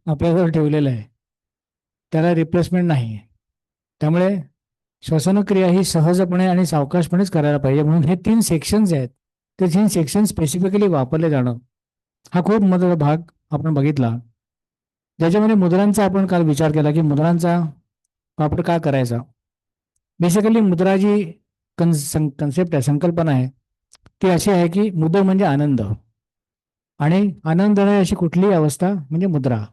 आपल्याजवळ ठेवलेलं आहे, त्याला रिप्लेसमेंट नाही आहे. त्यामुळे श्वसनक्रिया ही सहजपणे आणि सावकाशपणेच करायला पाहिजे. म्हणून हे 3 सेक्शन्स आहेत, ते 3 सेक्शन स्पेसिफिकली वापरले जाणं हा खूप महत्त्वाचा भाग आपण बघितला. ज्याच्यामध्ये मुद्रांचा आपण काल विचार केला की मुद्रांचा वापर का करायचा. बेसिकली मुद्रा जी कन्सेप्ट आहे, संकल्पना आहे, ती अशी आहे की मुद्रा म्हणजे आनंद, आणि आनंद देणारी अशी कुठलीही अवस्था म्हणजे मुद्रा.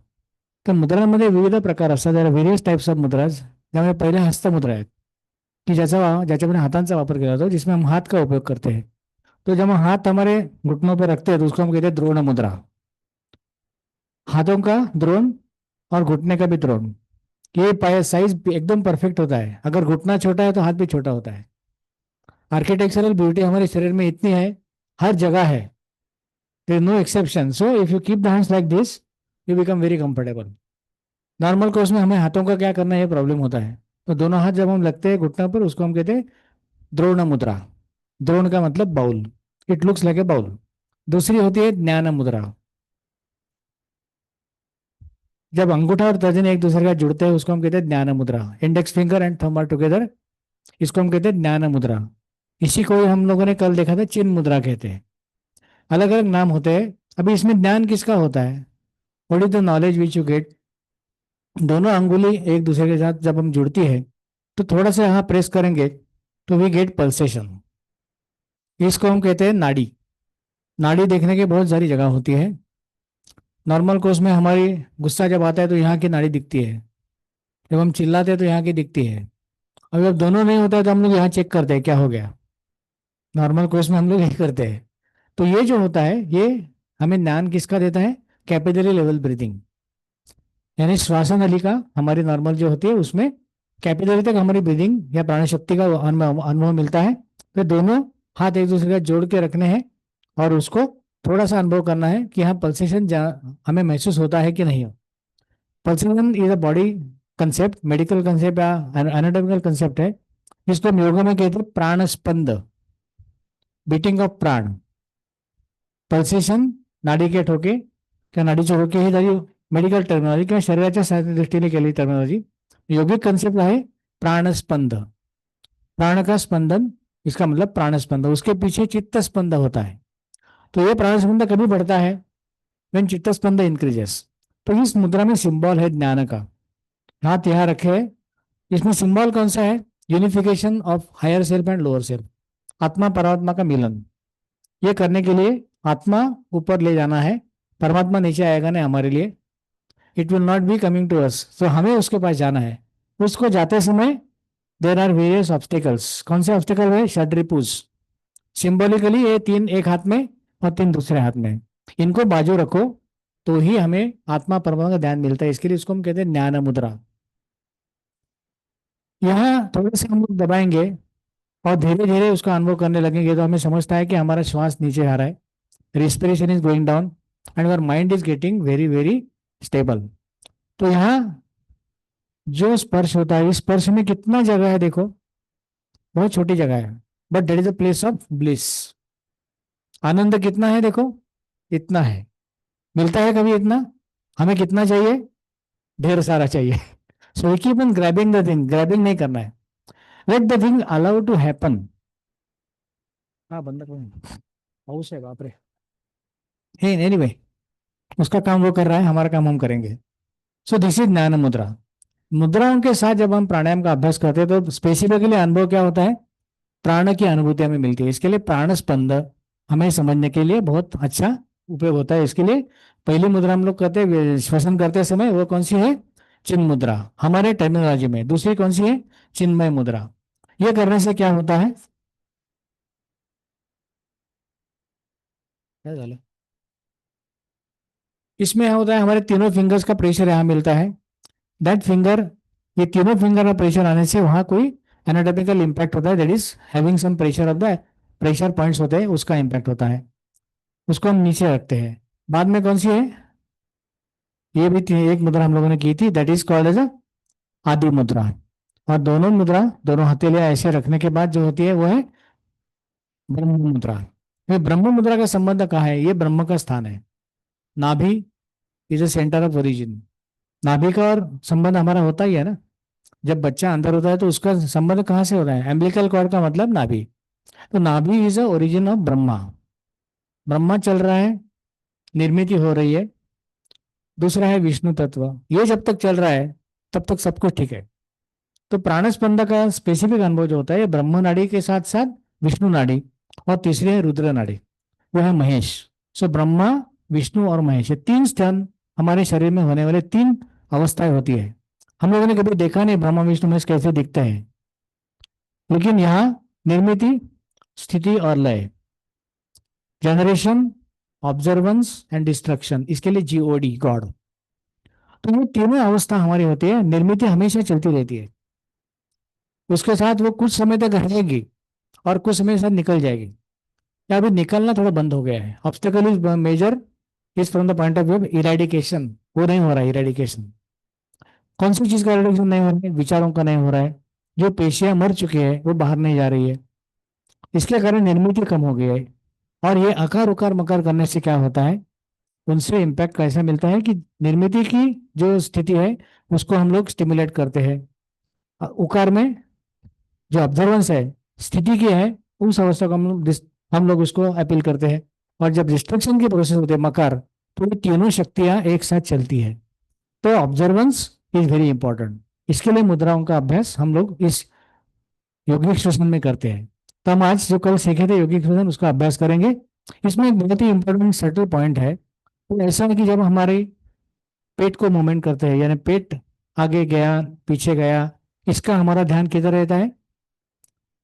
तर मुद्रांमध्ये विविध प्रकार असतात, त्याला व्हेरियस टाइप्स ऑफ मुद्राज. त्यामुळे पहिले हस्तमुद्रा आहेत कि ज्याच्यामध्ये हाथांचा वापर केला जातो, जिसमें हम हाथ का उपयोग करते हैं. तो जब हम हाथ हमारे घुटनों पर रखते हैं तो उसको हम कहते हैं द्रोण मुद्रा. हाथों का द्रोण और घुटने का भी द्रोण, ये पाया साइज एकदम परफेक्ट होता है. अगर घुटना छोटा है तो हाथ भी छोटा होता है. आर्किटेक्चरल ब्यूटी हमारे शरीर में इतनी है, हर जगह है, there is no exception. So if you keep the hands like this, you become very comfortable. Normal course में हमें हाथों का क्या करना है, ये प्रॉब्लम होता है. तो दोनों हाथ जब हम लगते हैं घुटना पर, उसको हम कहते हैं द्रोण मुद्रा. द्रोण का मतलब bowl, it looks like a bowl. दूसरी होती है ज्ञान मुद्रा. जब अंगूठा और तर्जनी एक दूसरे का जुड़ते हैं उसको हम कहते हैं ज्ञान मुद्रा. Index finger and thumb are together, इसको हम कहते हैं ज्ञान मुद्रा. इसी को हम लोगों ने कल देखा था चिन्ह मुद्रा कहते हैं. अलग अलग नाम होते हैं. अभी इसमें ज्ञान किसका होता है, what is the knowledge which you get. दोनों अंगुली एक दूसरे के साथ जब हम जुड़ती है तो थोड़ा सा यहाँ प्रेस करेंगे तो वी गेट पल्सेशन. इसको हम कहते हैं नाड़ी. नाड़ी देखने की बहुत सारी जगह होती है. नॉर्मल कोर्स में हमारी गुस्सा जब आता है तो यहाँ की नाड़ी दिखती है, जब हम चिल्लाते हैं तो यहाँ की दिखती है. और जब दोनों नहीं होता है तो हम लोग यहाँ चेक करते हैं क्या हो गया. नॉर्मल कोर्स में हम लोग यही करते हैं. तो ये जो होता है ये हमें ज्ञान किसका देता है, कैपिलरी लेवल ब्रीथिंग. यानी श्वास नलिका हमारी नॉर्मल जो होती है उसमें कैपिलरी तक हमारी ब्रीदिंग या प्राण शक्ति का अनुभव मिलता है. फिर दोनों हाथ एक दूसरे का जोड़ के रखने हैं और उसको थोड़ा सा अनुभव करना है कि हाँ पल्सेशन हमें महसूस होता है कि नहीं हो. Pulsation is a body concept, medical concept या एनाटॉमिकल कंसेप्ट है, जिसको हम योगा में कहते हैं प्राण स्पंद, बीटिंग ऑफ प्राण. पल्सेशन नाडी के ठोके किंवा नाडीचे ठोके हे जरी मेडिकल टर्मिनॉलॉजी किंवा शरीराच्या दृष्टीने केलेली टर्मिनॉलॉजी. योगिक कंसेप्ट है प्राणस्पंद, प्राण का स्पंदन, इसका मतलब प्राणस्पंद. उसके पीछे चित्त स्पंद होता है. तो ये प्राणस्पंद कभी बढ़ता है व्हेन चित्त स्पंद इंक्रीजेस. तो इस मुद्रा में सिंबल है ज्ञान का. हाथ यहाँ रखे है, इसमें सिंबल कौन सा है, unification of higher self and lower self, आत्मा परमात्मा का मिलन. ये करने के लिए आत्मा ऊपर ले जाना है, परमात्मा नीचे आएगा नहीं हमारे लिए. It will not be coming to us. तो हमें उसके पास जाना है. उसको जाते समय देर आर वेरियस ऑब्स्टिकल्स. कौन से ऑब्स्टिकल है, षड्रिपुज. सिंबॉलिकली ये 3 एक हाथ में और 3 दूसरे हाथ में, इनको बाजू रखो तो ही हमें आत्मा परमात्मा का ध्यान मिलता है. इसके लिए इसको हम कहते हैं ज्ञान मुद्रा. यहाँ थोड़े से हम लोग दबाएंगे और धीरे धीरे उसका अनुभव करने लगेंगे तो हमें समझता है कि हमारा श्वास नीचे आ रहा है, respiration is going down and our mind is getting very very stable. तो यहाँ जो स्पर्श होता है, इस स्पर्श में कितना जगह है देखो, बहुत छोटी जगह है, but that is a place of bliss. आनंद कितना है देखो, इतना है. मिलता है कभी इतना, हमें कितना चाहिए, ढेर सारा चाहिए. So we keep on grabbing the thing. Grabbing नहीं करना है, let the thing allow to happen. हाँ बंद करो, हाउस है बाप रे. एनीवे, उसका काम वो कर रहा है, हमारा काम हम करेंगे. सो दिस इज ज्ञान मुद्रा. मुद्राओं के साथ जब हम प्राणायाम का अभ्यास करते हैं तो स्पेसिफिकली अनुभव क्या होता है, प्राण की अनुभूति हमें मिलती है. इसके लिए प्राण स्पंद हमें समझने के लिए बहुत अच्छा उपयोग होता है. इसके लिए पहली मुद्रा हम लोग करते हैं श्वसन करते समय, वो कौन सी है, चिन्ह मुद्रा हमारे टर्मिनोलॉजी में. दूसरी कौन सी है, चिन्मय मुद्रा. ये करने से क्या होता है, क्या झालं? इसमें क्या होता है, हमारे तीनों फिंगर्स का प्रेशर यहाँ मिलता है. दैट फिंगर, ये तीनों फिंगर का प्रेशर आने से वहां कोई एनाटॉमिकल इंपैक्ट होता है, that is having some pressure of the pressure points होते हैं, उसका इंपैक्ट होता है. उसको हम नीचे रखते हैं. बाद में कौन सी है, ये भी एक मुद्रा हम लोगों ने की थी, दैट इज कॉल्ड एज आदि मुद्रा. और दोनों मुद्रा, दोनों हथेलियां ऐसे रखने के बाद जो होती है वो है ब्रह्म मुद्रा. ये ब्रह्म मुद्रा का संबंध कहाँ है, ये ब्रह्म का स्थान है. नाभि is a centre of origin. नाभि का और संबंध हमारा होता ही है ना। जब बच्चा अंदर होता है तो उसका संबंध कहाँ से होता है? एम्बिलिकल कॉर्ड का मतलब नाभि। तो नाभि is a origin of Brahma. Brahma चल रहा है, निर्मित हो रही है। दूसरा है विष्णु तत्व, ये जब तक चल रहा है तब तक सब कुछ ठीक है। तो प्राणस्पंद का स्पेसिफिक अनुभव जो होता है ये ब्रह्म नाड़ी के साथ साथ विष्णु नाड़ी, और तीसरी है रुद्र नाड़ी, वो है महेश। सो ब्रह्मा, विष्णु और महेश, ये तीन स्थान हमारे शरीर में होने वाले तीन अवस्थाएं होती है। हम लोगों ने कभी देखा नहीं ब्रह्मा विष्णु महेश कैसे दिखते हैं, लेकिन यहाँ निर्मिति, स्थिति और लय, जनरेशन, ऑब्जर्वेंस एंड डिस्ट्रक्शन, इसके लिए जीओडी, गॉड। तो ये तीनों अवस्था हमारी होती है। निर्मिति हमेशा चलती रहती है, उसके साथ वो कुछ समय तक रहेगी और कुछ समय साथ निकल जाएगी। या अभी निकलना थोड़ा बंद हो गया है। Obstacle is major is from the point of view eradication, वो नहीं हो रहा है इरेडिकेशन। कौन सी चीज का इरेडिकेशन नहीं हो रहा है? विचारों का नहीं हो रहा है। जो पेशियां मर चुकी है वो बाहर नहीं जा रही है, इसके कारण निर्मिति कम हो गई है। और ये अकार उकार मकार करने से क्या होता है, उनसे इम्पैक्ट कैसा मिलता है कि निर्मिति की जो स्थिति है उसको हम लोग स्टिमुलेट करते हैं। उकार में जो ऑब्जर्वेंस है, स्थिति की है, उस अवस्था को हम लोग उसको अपील करते हैं। और जब डिस्ट्रक्शन की प्रोसेस होती है मकार, तो ये तीनों शक्तियां एक साथ चलती है। तो ऑब्जर्वेंस इज वेरी इंपॉर्टेंट। इसके लिए मुद्राओं का अभ्यास हम लोग इस योगिक श्वसन में करते हैं। तो हम आज जो कल सीखे थे योगिक श्वसन, उसका अभ्यास करेंगे। इसमें एक बहुत ही इंपॉर्टेंट सटल पॉइंट है। तो ऐसा है कि जब हमारे पेट को मूवमेंट करते हैं, यानी पेट आगे गया पीछे गया, इसका हमारा ध्यान किधर रहता है?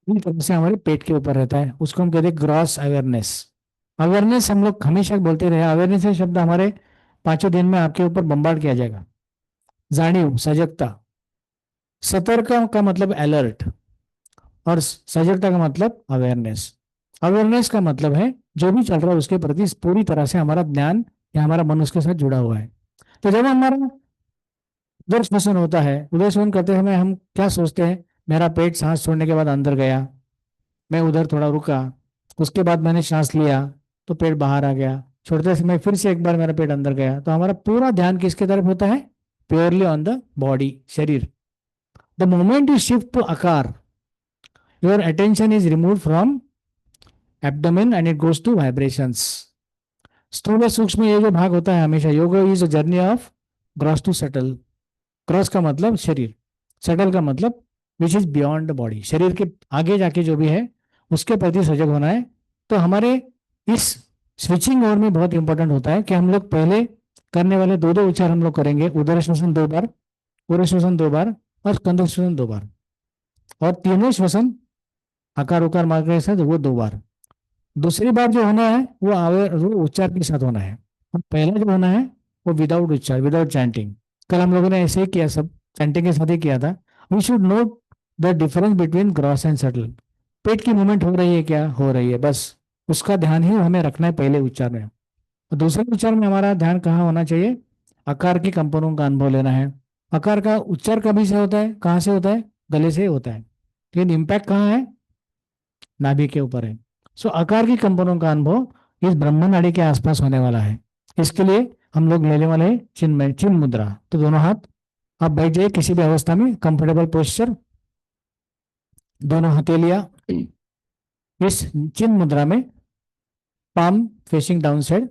पूरी तरह से हमारे पेट के ऊपर रहता है। उसको हम कहते हैं ग्रॉस अवेयरनेस। अवेयरनेस हम लोग हमेशा बोलते रहे, अवेयरनेस है शब्द हमारे पांचों दिन में आपके ऊपर बम्बार्ड किया जाएगा। जानियो, सजगता। सतर्क का मतलब अलर्ट, और सजगता का मतलब अवेयरनेस। अवेयरनेस का मतलब है जो भी चल रहा है उसके प्रति पूरी तरह से हमारा ज्ञान या हमारा मन उसके साथ जुड़ा हुआ है। तो जब हमारा उदर श्वसन होता है, उदर श्वसन करते समय हम क्या सोचते हैं? मेरा पेट सांस छोड़ने के बाद अंदर गया, मैं उधर थोड़ा रुका, उसके बाद मैंने सांस लिया तो पेट बाहर आ गया, छोड़ते समय फिर से एक बार मेरा पेट अंदर गया। तो हमारा पूरा ध्यान किसके तरफ होता है? प्योरली ऑन द बॉडी, शरीर। The moment you shift to aakar, your attention is remove from abdomen and it goes to vibrations. स्थूल और सूक्ष्म ये जो भाग होता है हमेशा, yoga is a journey of gross to subtle. Gross का मतलब शरीर, सटल का मतलब which is beyond the body, शरीर के आगे जाके जो भी है उसके प्रति सजग होना है। तो हमारे इस स्विचिंग ओवर में बहुत इंपॉर्टेंट होता है कि हम लोग पहले करने वाले दो दो उच्चार हम लोग करेंगे। उदर श्वसन 2 बार, पूर्व श्वसन 2 बार और स्कंद श्वसन 2 बार, और तीनों श्वसन आकार उकार मार्ग के साथ वो 2 बार। दूसरी बार जो होना है वो उच्चार के साथ होना है, और पहला जो होना है वो विदाउट उच्चार, विदाउट चैंटिंग। कल हम लोगों ने ऐसे ही किया, सब चैंटिंग के साथ ही किया था। We should note the difference between gross and subtle. पेट की मूवमेंट हो रही है, क्या हो रही है, बस उसका ध्यान ही हमें रखना है पहले उच्चार में। और दूसरे उच्चार में हमारा ध्यान कहाँ होना चाहिए? आकार की कंपनों का अनुभव लेना है। आकार का उच्चार कभी से होता है, कहाँ से होता है? गले से होता है, लेकिन इम्पैक्ट कहाँ है? नाभि के ऊपर है। सो आकार की कंपनों का अनुभव इस ब्रह्म नाड़ी के आसपास होने वाला है। इसके लिए हम लोग लेने वाले हैं चिन्ह मुद्रा। तो दोनों हाथ आप बैठ जाइए किसी भी अवस्था में, कंफर्टेबल पोस्चर, दोनों हथेलियां इस चिन्ह मुद्रा में, palm facing down side.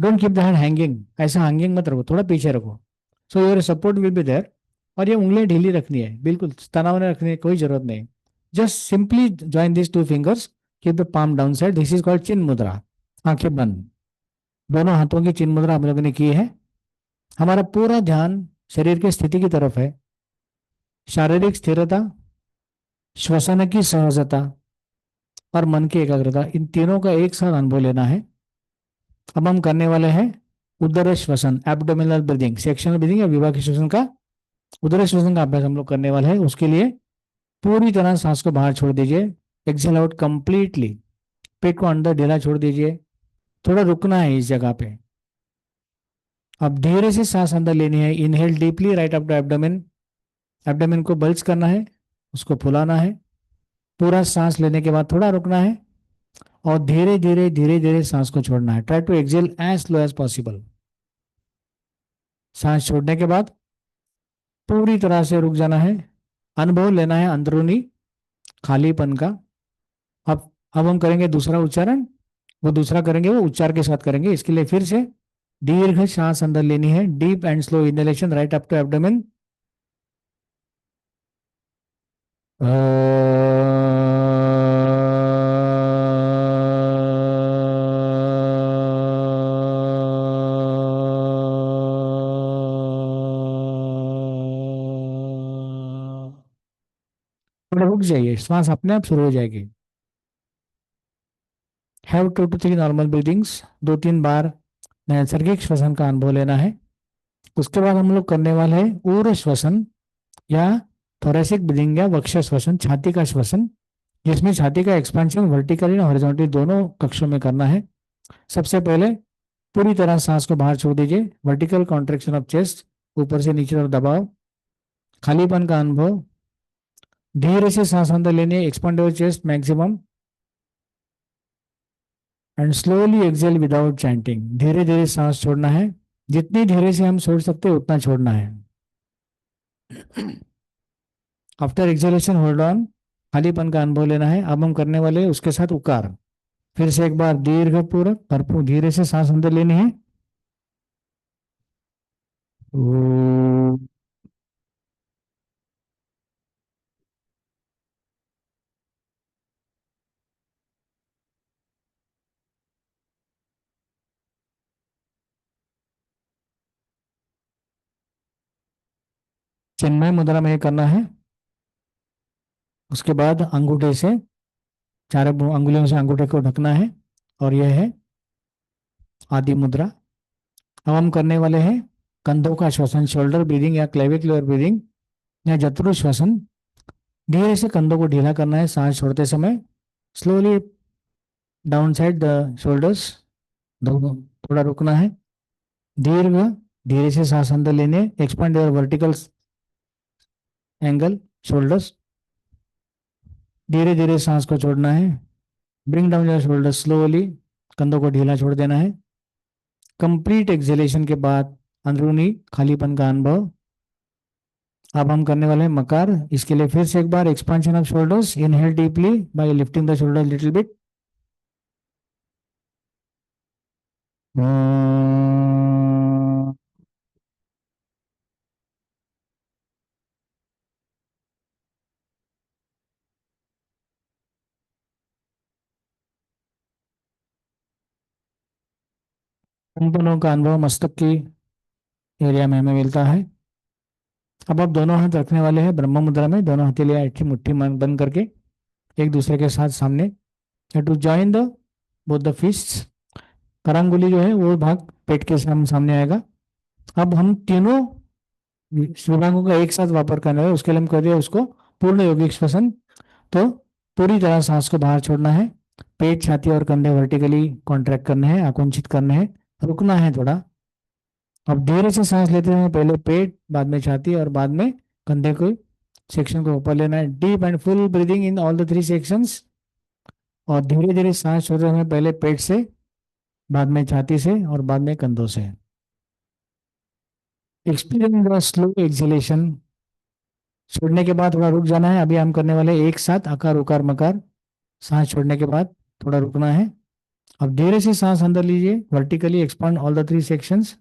Don't keep the hand hanging, ऐसा हैंगिंग मत रखो, थोड़ा पीछे रखो। So your support will be there. और ये उंगलियां ढीली रखनी है, बिल्कुल तनाव नहीं रखने की कोई जरूरत नहीं। Just simply join this 2 fingers, keep the palm down side, this is called चिन्ह मुद्रा। आंखें बंद, दोनों हाथों की चिन्ह मुद्रा हम लोगों ने की है। हमारा पूरा ध्यान शरीर की स्थिति की तरफ है। शारीरिक स्थिरता, श्वसन की सहजता और मन की एकाग्रता, इन तीनों का एक साथ अनुभव लेना है। अब हम करने वाले हैं उदर श्वसन, एब्डोमिनल ब्रीदिंग, सेक्शनल ब्रीदिंग या विभाग श्वसन का, उदर श्वसन का अभ्यास हम लोग करने वाले हैं। उसके लिए पूरी तरह सांस को बाहर छोड़ दीजिए, एक्सेल आउट कंप्लीटली। पेट को अंदर ढीला छोड़ दीजिए, थोड़ा रुकना है इस जगह पे। अब धीरे से सांस अंदर लेनी है। Inhale deeply right up to abdomen, abdomen को बल्ज करना है, उसको फुलाना है। पूरा सांस लेने के बाद थोड़ा रुकना है और धीरे धीरे सांस को छोड़ना है। Try to exhale as slow as possible. सांस छोड़ने के बाद पूरी तरह से रुक जाना है, अनुभव लेना है अंदरूनी खालीपन का। अब हम करेंगे दूसरा उच्चारण, वो दूसरा करेंगे वो उच्चार के साथ करेंगे। इसके लिए फिर से दीर्घ सांस अंदर लेनी है, deep and slow inhalation right up to abdomen. थोड़ा रुक जाइए, श्वास अपने आप शुरू हो जाएगी। हैव 2 to 3 नॉर्मल ब्रीदिंग्स, 2-3 बार नैसर्गिक श्वसन का अनुभव लेना है। उसके बाद हम लोग करने वाले हैं ऊर्ध्व श्वसन या थोरेसिक ब्रीदिंग या वक्ष श्वसन, छाती का श्वसन, जिसमें छाती का एक्सपेंशन वर्टिकली और हॉरिजॉन्टली दोनों कक्षों में करना है। सबसे पहले पूरी तरह सांस को बाहर छोड़ दीजिए, वर्टिकल कॉन्ट्रेक्शन ऑफ चेस्ट, ऊपर से नीचे और दबाव, खालीपन का अनुभव। धीरे से सांस अंदर लेने, expand your chest maximum and slowly exhale without chanting. धीरे धीरे सांस छोड़ना है, जितनी धीरे से हम छोड़ सकते हैं उतना छोड़ना है। आफ्टर एक्सेलेशन होल्ड ऑन, खालीपन का अनुभव लेना है। अब हम करने वाले हैं उसके साथ उकार। फिर से एक बार दीर्घ पूर्वक भरपूर धीरे से सांस अंदर लेनी है। ओ, चिन्मय मुद्रा में ये करना है। उसके बाद अंगूठे से, चारों अंगुलियों से अंगूठे को ढकना है, और यह है आदि मुद्रा। अब हम करने वाले हैं कंधों का श्वसन, शोल्डर ब्रीदिंग या क्लेविकुलर ब्रीदिंग या जत्रु श्वसन। धीरे से कंधों को ढीला करना है सांस छोड़ते समय, slowly down side the shoulders. थोड़ा रुकना है, दीर्घ धीरे से सांस अंदर लेने, expand your vertical angle shoulders. धीरे धीरे सांस को छोड़ना है, bring down your shoulders slowly, कंधों को ढीला छोड़ देना है। कंप्लीट एक्सेलेशन के बाद अंदरूनी खालीपन का अनुभव। अब हम करने वाले हैं मकार। इसके लिए फिर से एक बार expansion of shoulders, inhale deeply by lifting the shoulder little bit. कंपनों का अनुभव मस्तक की एरिया में हमें मिलता है। अब आप दोनों हाथ रखने वाले हैं ब्रह्म मुद्रा में, दोनों हथेलियां ऐठी मुट्ठी बंद करके एक दूसरे के साथ सामने। To join the both the fists, करांगुली जो है वो भाग पेट के सामने आएगा। अब हम तीनों विभागों का एक साथ वापर करना है, उसके लिए हम कर रहे हैं उसको पूर्ण यौगिक श्वसन। तो पूरी तरह सांस को बाहर छोड़ना है, पेट, छाती और कंधे वर्टिकली कॉन्ट्रैक्ट करने हैं, आकुंचित करने हैं, रुकना है थोड़ा। अब धीरे से सांस लेते हुए पहले पेट, बाद में छाती और बाद में कंधे को सेक्शन को ऊपर लेना है। Deep and full breathing in all the 3 sections. और धीरे धीरे सांस छोड़ते हुए पहले पेट से, बाद में छाती से और बाद में कंधों से। Experience the slow exhalation. छोड़ने के बाद थोड़ा रुक जाना है। अभी हम करने वाले एक साथ आकार उकार मकार। सांस छोड़ने के बाद थोड़ा रुकना है। अब धीरे से सांस अंदर लीजिए, vertically expand all the 3 sections.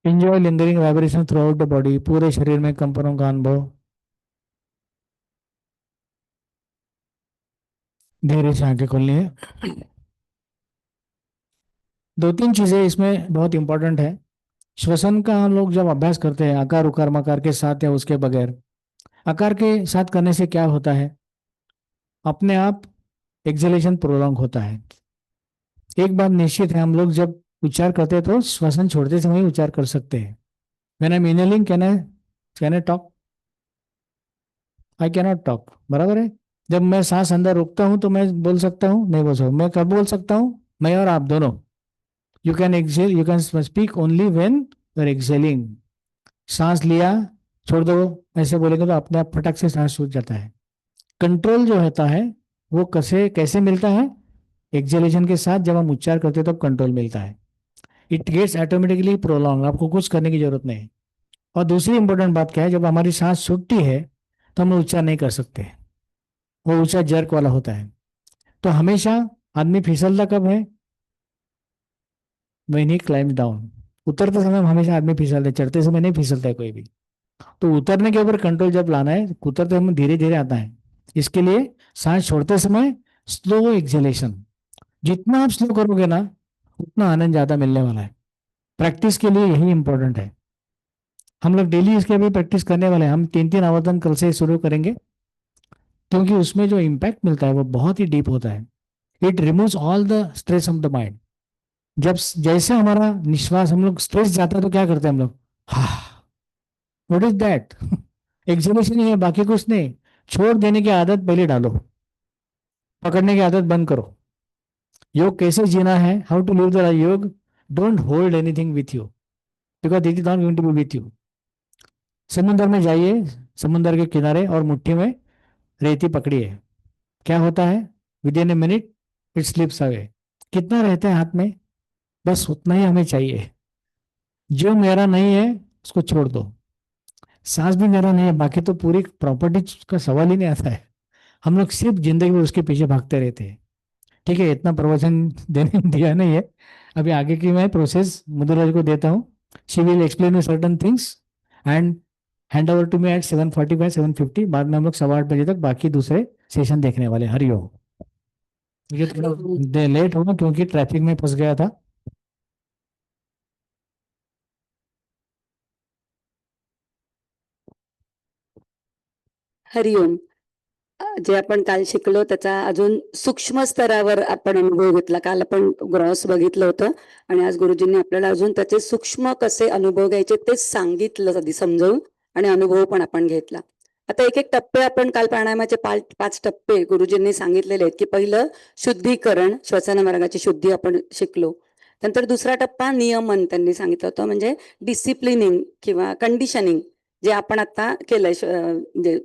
Enjoy lingering vibration through out the body, पूरे शरीर में कंपनों का अनुभव। धीरे से आंखें खोलनी है। 2-3 चीजें इसमें बहुत इंपॉर्टेंट है। श्वसन का हम लोग जब अभ्यास करते हैं आकार उकार मकार के साथ या उसके बगैर, आकार के साथ करने से क्या होता है, अपने आप एक्सहेलेशन प्रोलॉन्ग होता है। एक बात निश्चित है, हम लोग जब उच्चार करते हैं तो श्वसन छोड़ते समय ही उच्चार कर सकते हैं। When I am inhaling, can I talk? I cannot talk, बराबर है। जब मैं सांस अंदर रोकता हूं तो मैं बोल सकता हूं, नहीं बोल सकता। मैं कब बोल सकता हूं? मैं और आप दोनों। You can exhale, you can speak only when you are exhaling. सांस लिया, छोड़ दो, ऐसे बोलेंगे तो अपने आप फटक से सांस छूट जाता है। कंट्रोल जो होता है वो कैसे कैसे मिलता है? एक्सेलेशन के साथ जब हम उच्चार करते हैं तब कंट्रोल मिलता है। इट गेट्स ऑटोमेटिकली प्रोलॉन्ग, आपको कुछ करने की जरूरत नहीं। और दूसरी इंपॉर्टेंट बात क्या है, जब हमारी सांस छूटती है तो हम उच्चार नहीं कर सकते, वो ऊंचा जर्क वाला होता है। तो हमेशा आदमी फिसलता कब है? When he climbs down. उतरते समय हम हमेशा आदमी फिसलते, चढ़ते समय नहीं फिसलता है कोई भी। तो उतरने के ऊपर कंट्रोल जब लाना है, उतरते हम धीरे धीरे आता है। इसके लिए सांस छोड़ते समय स्लो एक्सेलेशन, जितना आप स्लो करोगे ना उतना आनंद ज्यादा मिलने वाला है। प्रैक्टिस के लिए यही इंपॉर्टेंट है। हम लोग डेली इसके अभी प्रैक्टिस करने वाले हैं। हम 3 आवर्तन कल से शुरू करेंगे, क्योंकि उसमें जो इम्पैक्ट मिलता है वो बहुत ही डीप होता है। It removes all the stress of the mind. जब जैसे हमारा निश्वास, हम लोग स्ट्रेस जाता है तो क्या करते हैं हम लोग? हाँ, व्हाट इज दैट? एक्सलेशन ही है, बाकी कुछ नहीं। छोड़ देने की आदत पहले डालो, पकड़ने की आदत बंद करो। योग कैसे जीना है, how to live the yoga? Don't hold anything with you, because it is not going to be with you. समुद्र में जाइए, समुद्र के किनारे, और मुट्ठी में रेती पकड़िए। क्या होता है? With in a minute it slips away. कितना रहता है हाथ में? बस उतना ही हमें चाहिए। जो मेरा नहीं है उसको छोड़ दो। सांस भी मेरा नहीं है, बाकी तो पूरी प्रॉपर्टी का सवाल ही नहीं आता है। हम लोग सिर्फ जिंदगी में उसके पीछे भागते रहते हैं। ठीक है, इतना प्रवचन देने दिया नहीं है। अभी आगे की मैं प्रोसेस मुद्राज को देता हूँ। She will explain me certain things and hand over to me at 7:45 7:50। बाद में हम लोग 8:15 तक बाकी दूसरे सेशन देखने वाले। हरिओम। मुझे थोड़ा लेट होगा क्योंकि ट्रैफिक में फंस गया था। हरिओम. जे आपण काल शिकलो त्याचा अजून सूक्ष्म स्तरावर आपण अनुभव घेतला. काल आपण ग्रॉस बघितलं होतं आणि आज गुरुजींनी आपल्याला अजून त्याचे सूक्ष्म कसे अनुभव घ्यायचे ते सांगितलं आधी समजावून, आणि अनुभव पण आपण घेतला. आता एक एक टप्पे आपण काल प्राणायामाचे 5 टप्पे गुरुजींनी सांगितलेले आहेत की पहिलं शुद्धीकरण, श्वसन मार्गाची शुद्धी आपण शिकलो. नंतर दुसरा टप्पा नियमन त्यांनी सांगितलं होतं, म्हणजे डिसिप्लिनिंग किंवा कंडिशनिंग, जे आपण आता केलंय. म्हणजे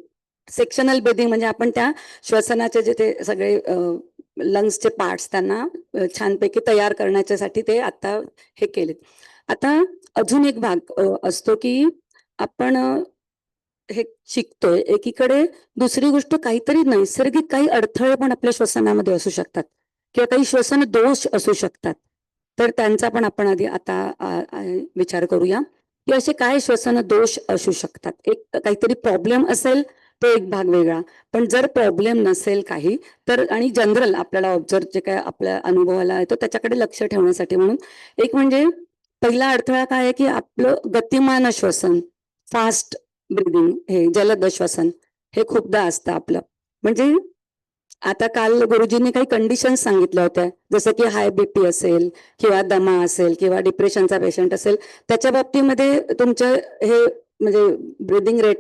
सेक्शनल ब्रीदिंग म्हणजे आपण त्या श्वसनाचे जे ते सगळे लंग्सचे पार्ट्स त्यांना छानपैकी तयार करण्याच्यासाठी ते आता हे केलेत. आता अजून एक भाग असतो की आपण हे शिकतोय एकीकडे, दुसरी गोष्ट काहीतरी नैसर्गिक काही अडथळे पण आपल्या श्वसनामध्ये असू शकतात किंवा काही श्वसन दोष असू शकतात. तर त्यांचा पण आपण आधी आता विचार करूया की असे काय श्वसन दोष असू शकतात. एक काहीतरी प्रॉब्लेम असेल तो एक भाग वेगळा, पण जर प्रॉब्लेम नसेल काही तर, आणि जनरल आपल्याला ऑब्झर्व जे काय आपल्या अनुभवाला येतो त्याच्याकडे लक्ष ठेवण्यासाठी म्हणून, एक म्हणजे पहिला अडथळा काय आहे की आपलं गतिमान श्वसन, फास्ट ब्रीदिंग, हे जलद श्वसन हे खूपदा असतं आपलं. म्हणजे आता काल गुरुजींनी काही कंडिशन्स सांगितल्या होत्या, जसं की हाय बीपी असेल किंवा दमा असेल किंवा डिप्रेशनचा पेशंट असेल, त्याच्या बाबतीमध्ये तुमचं हे म्हणजे ब्रीदिंग रेट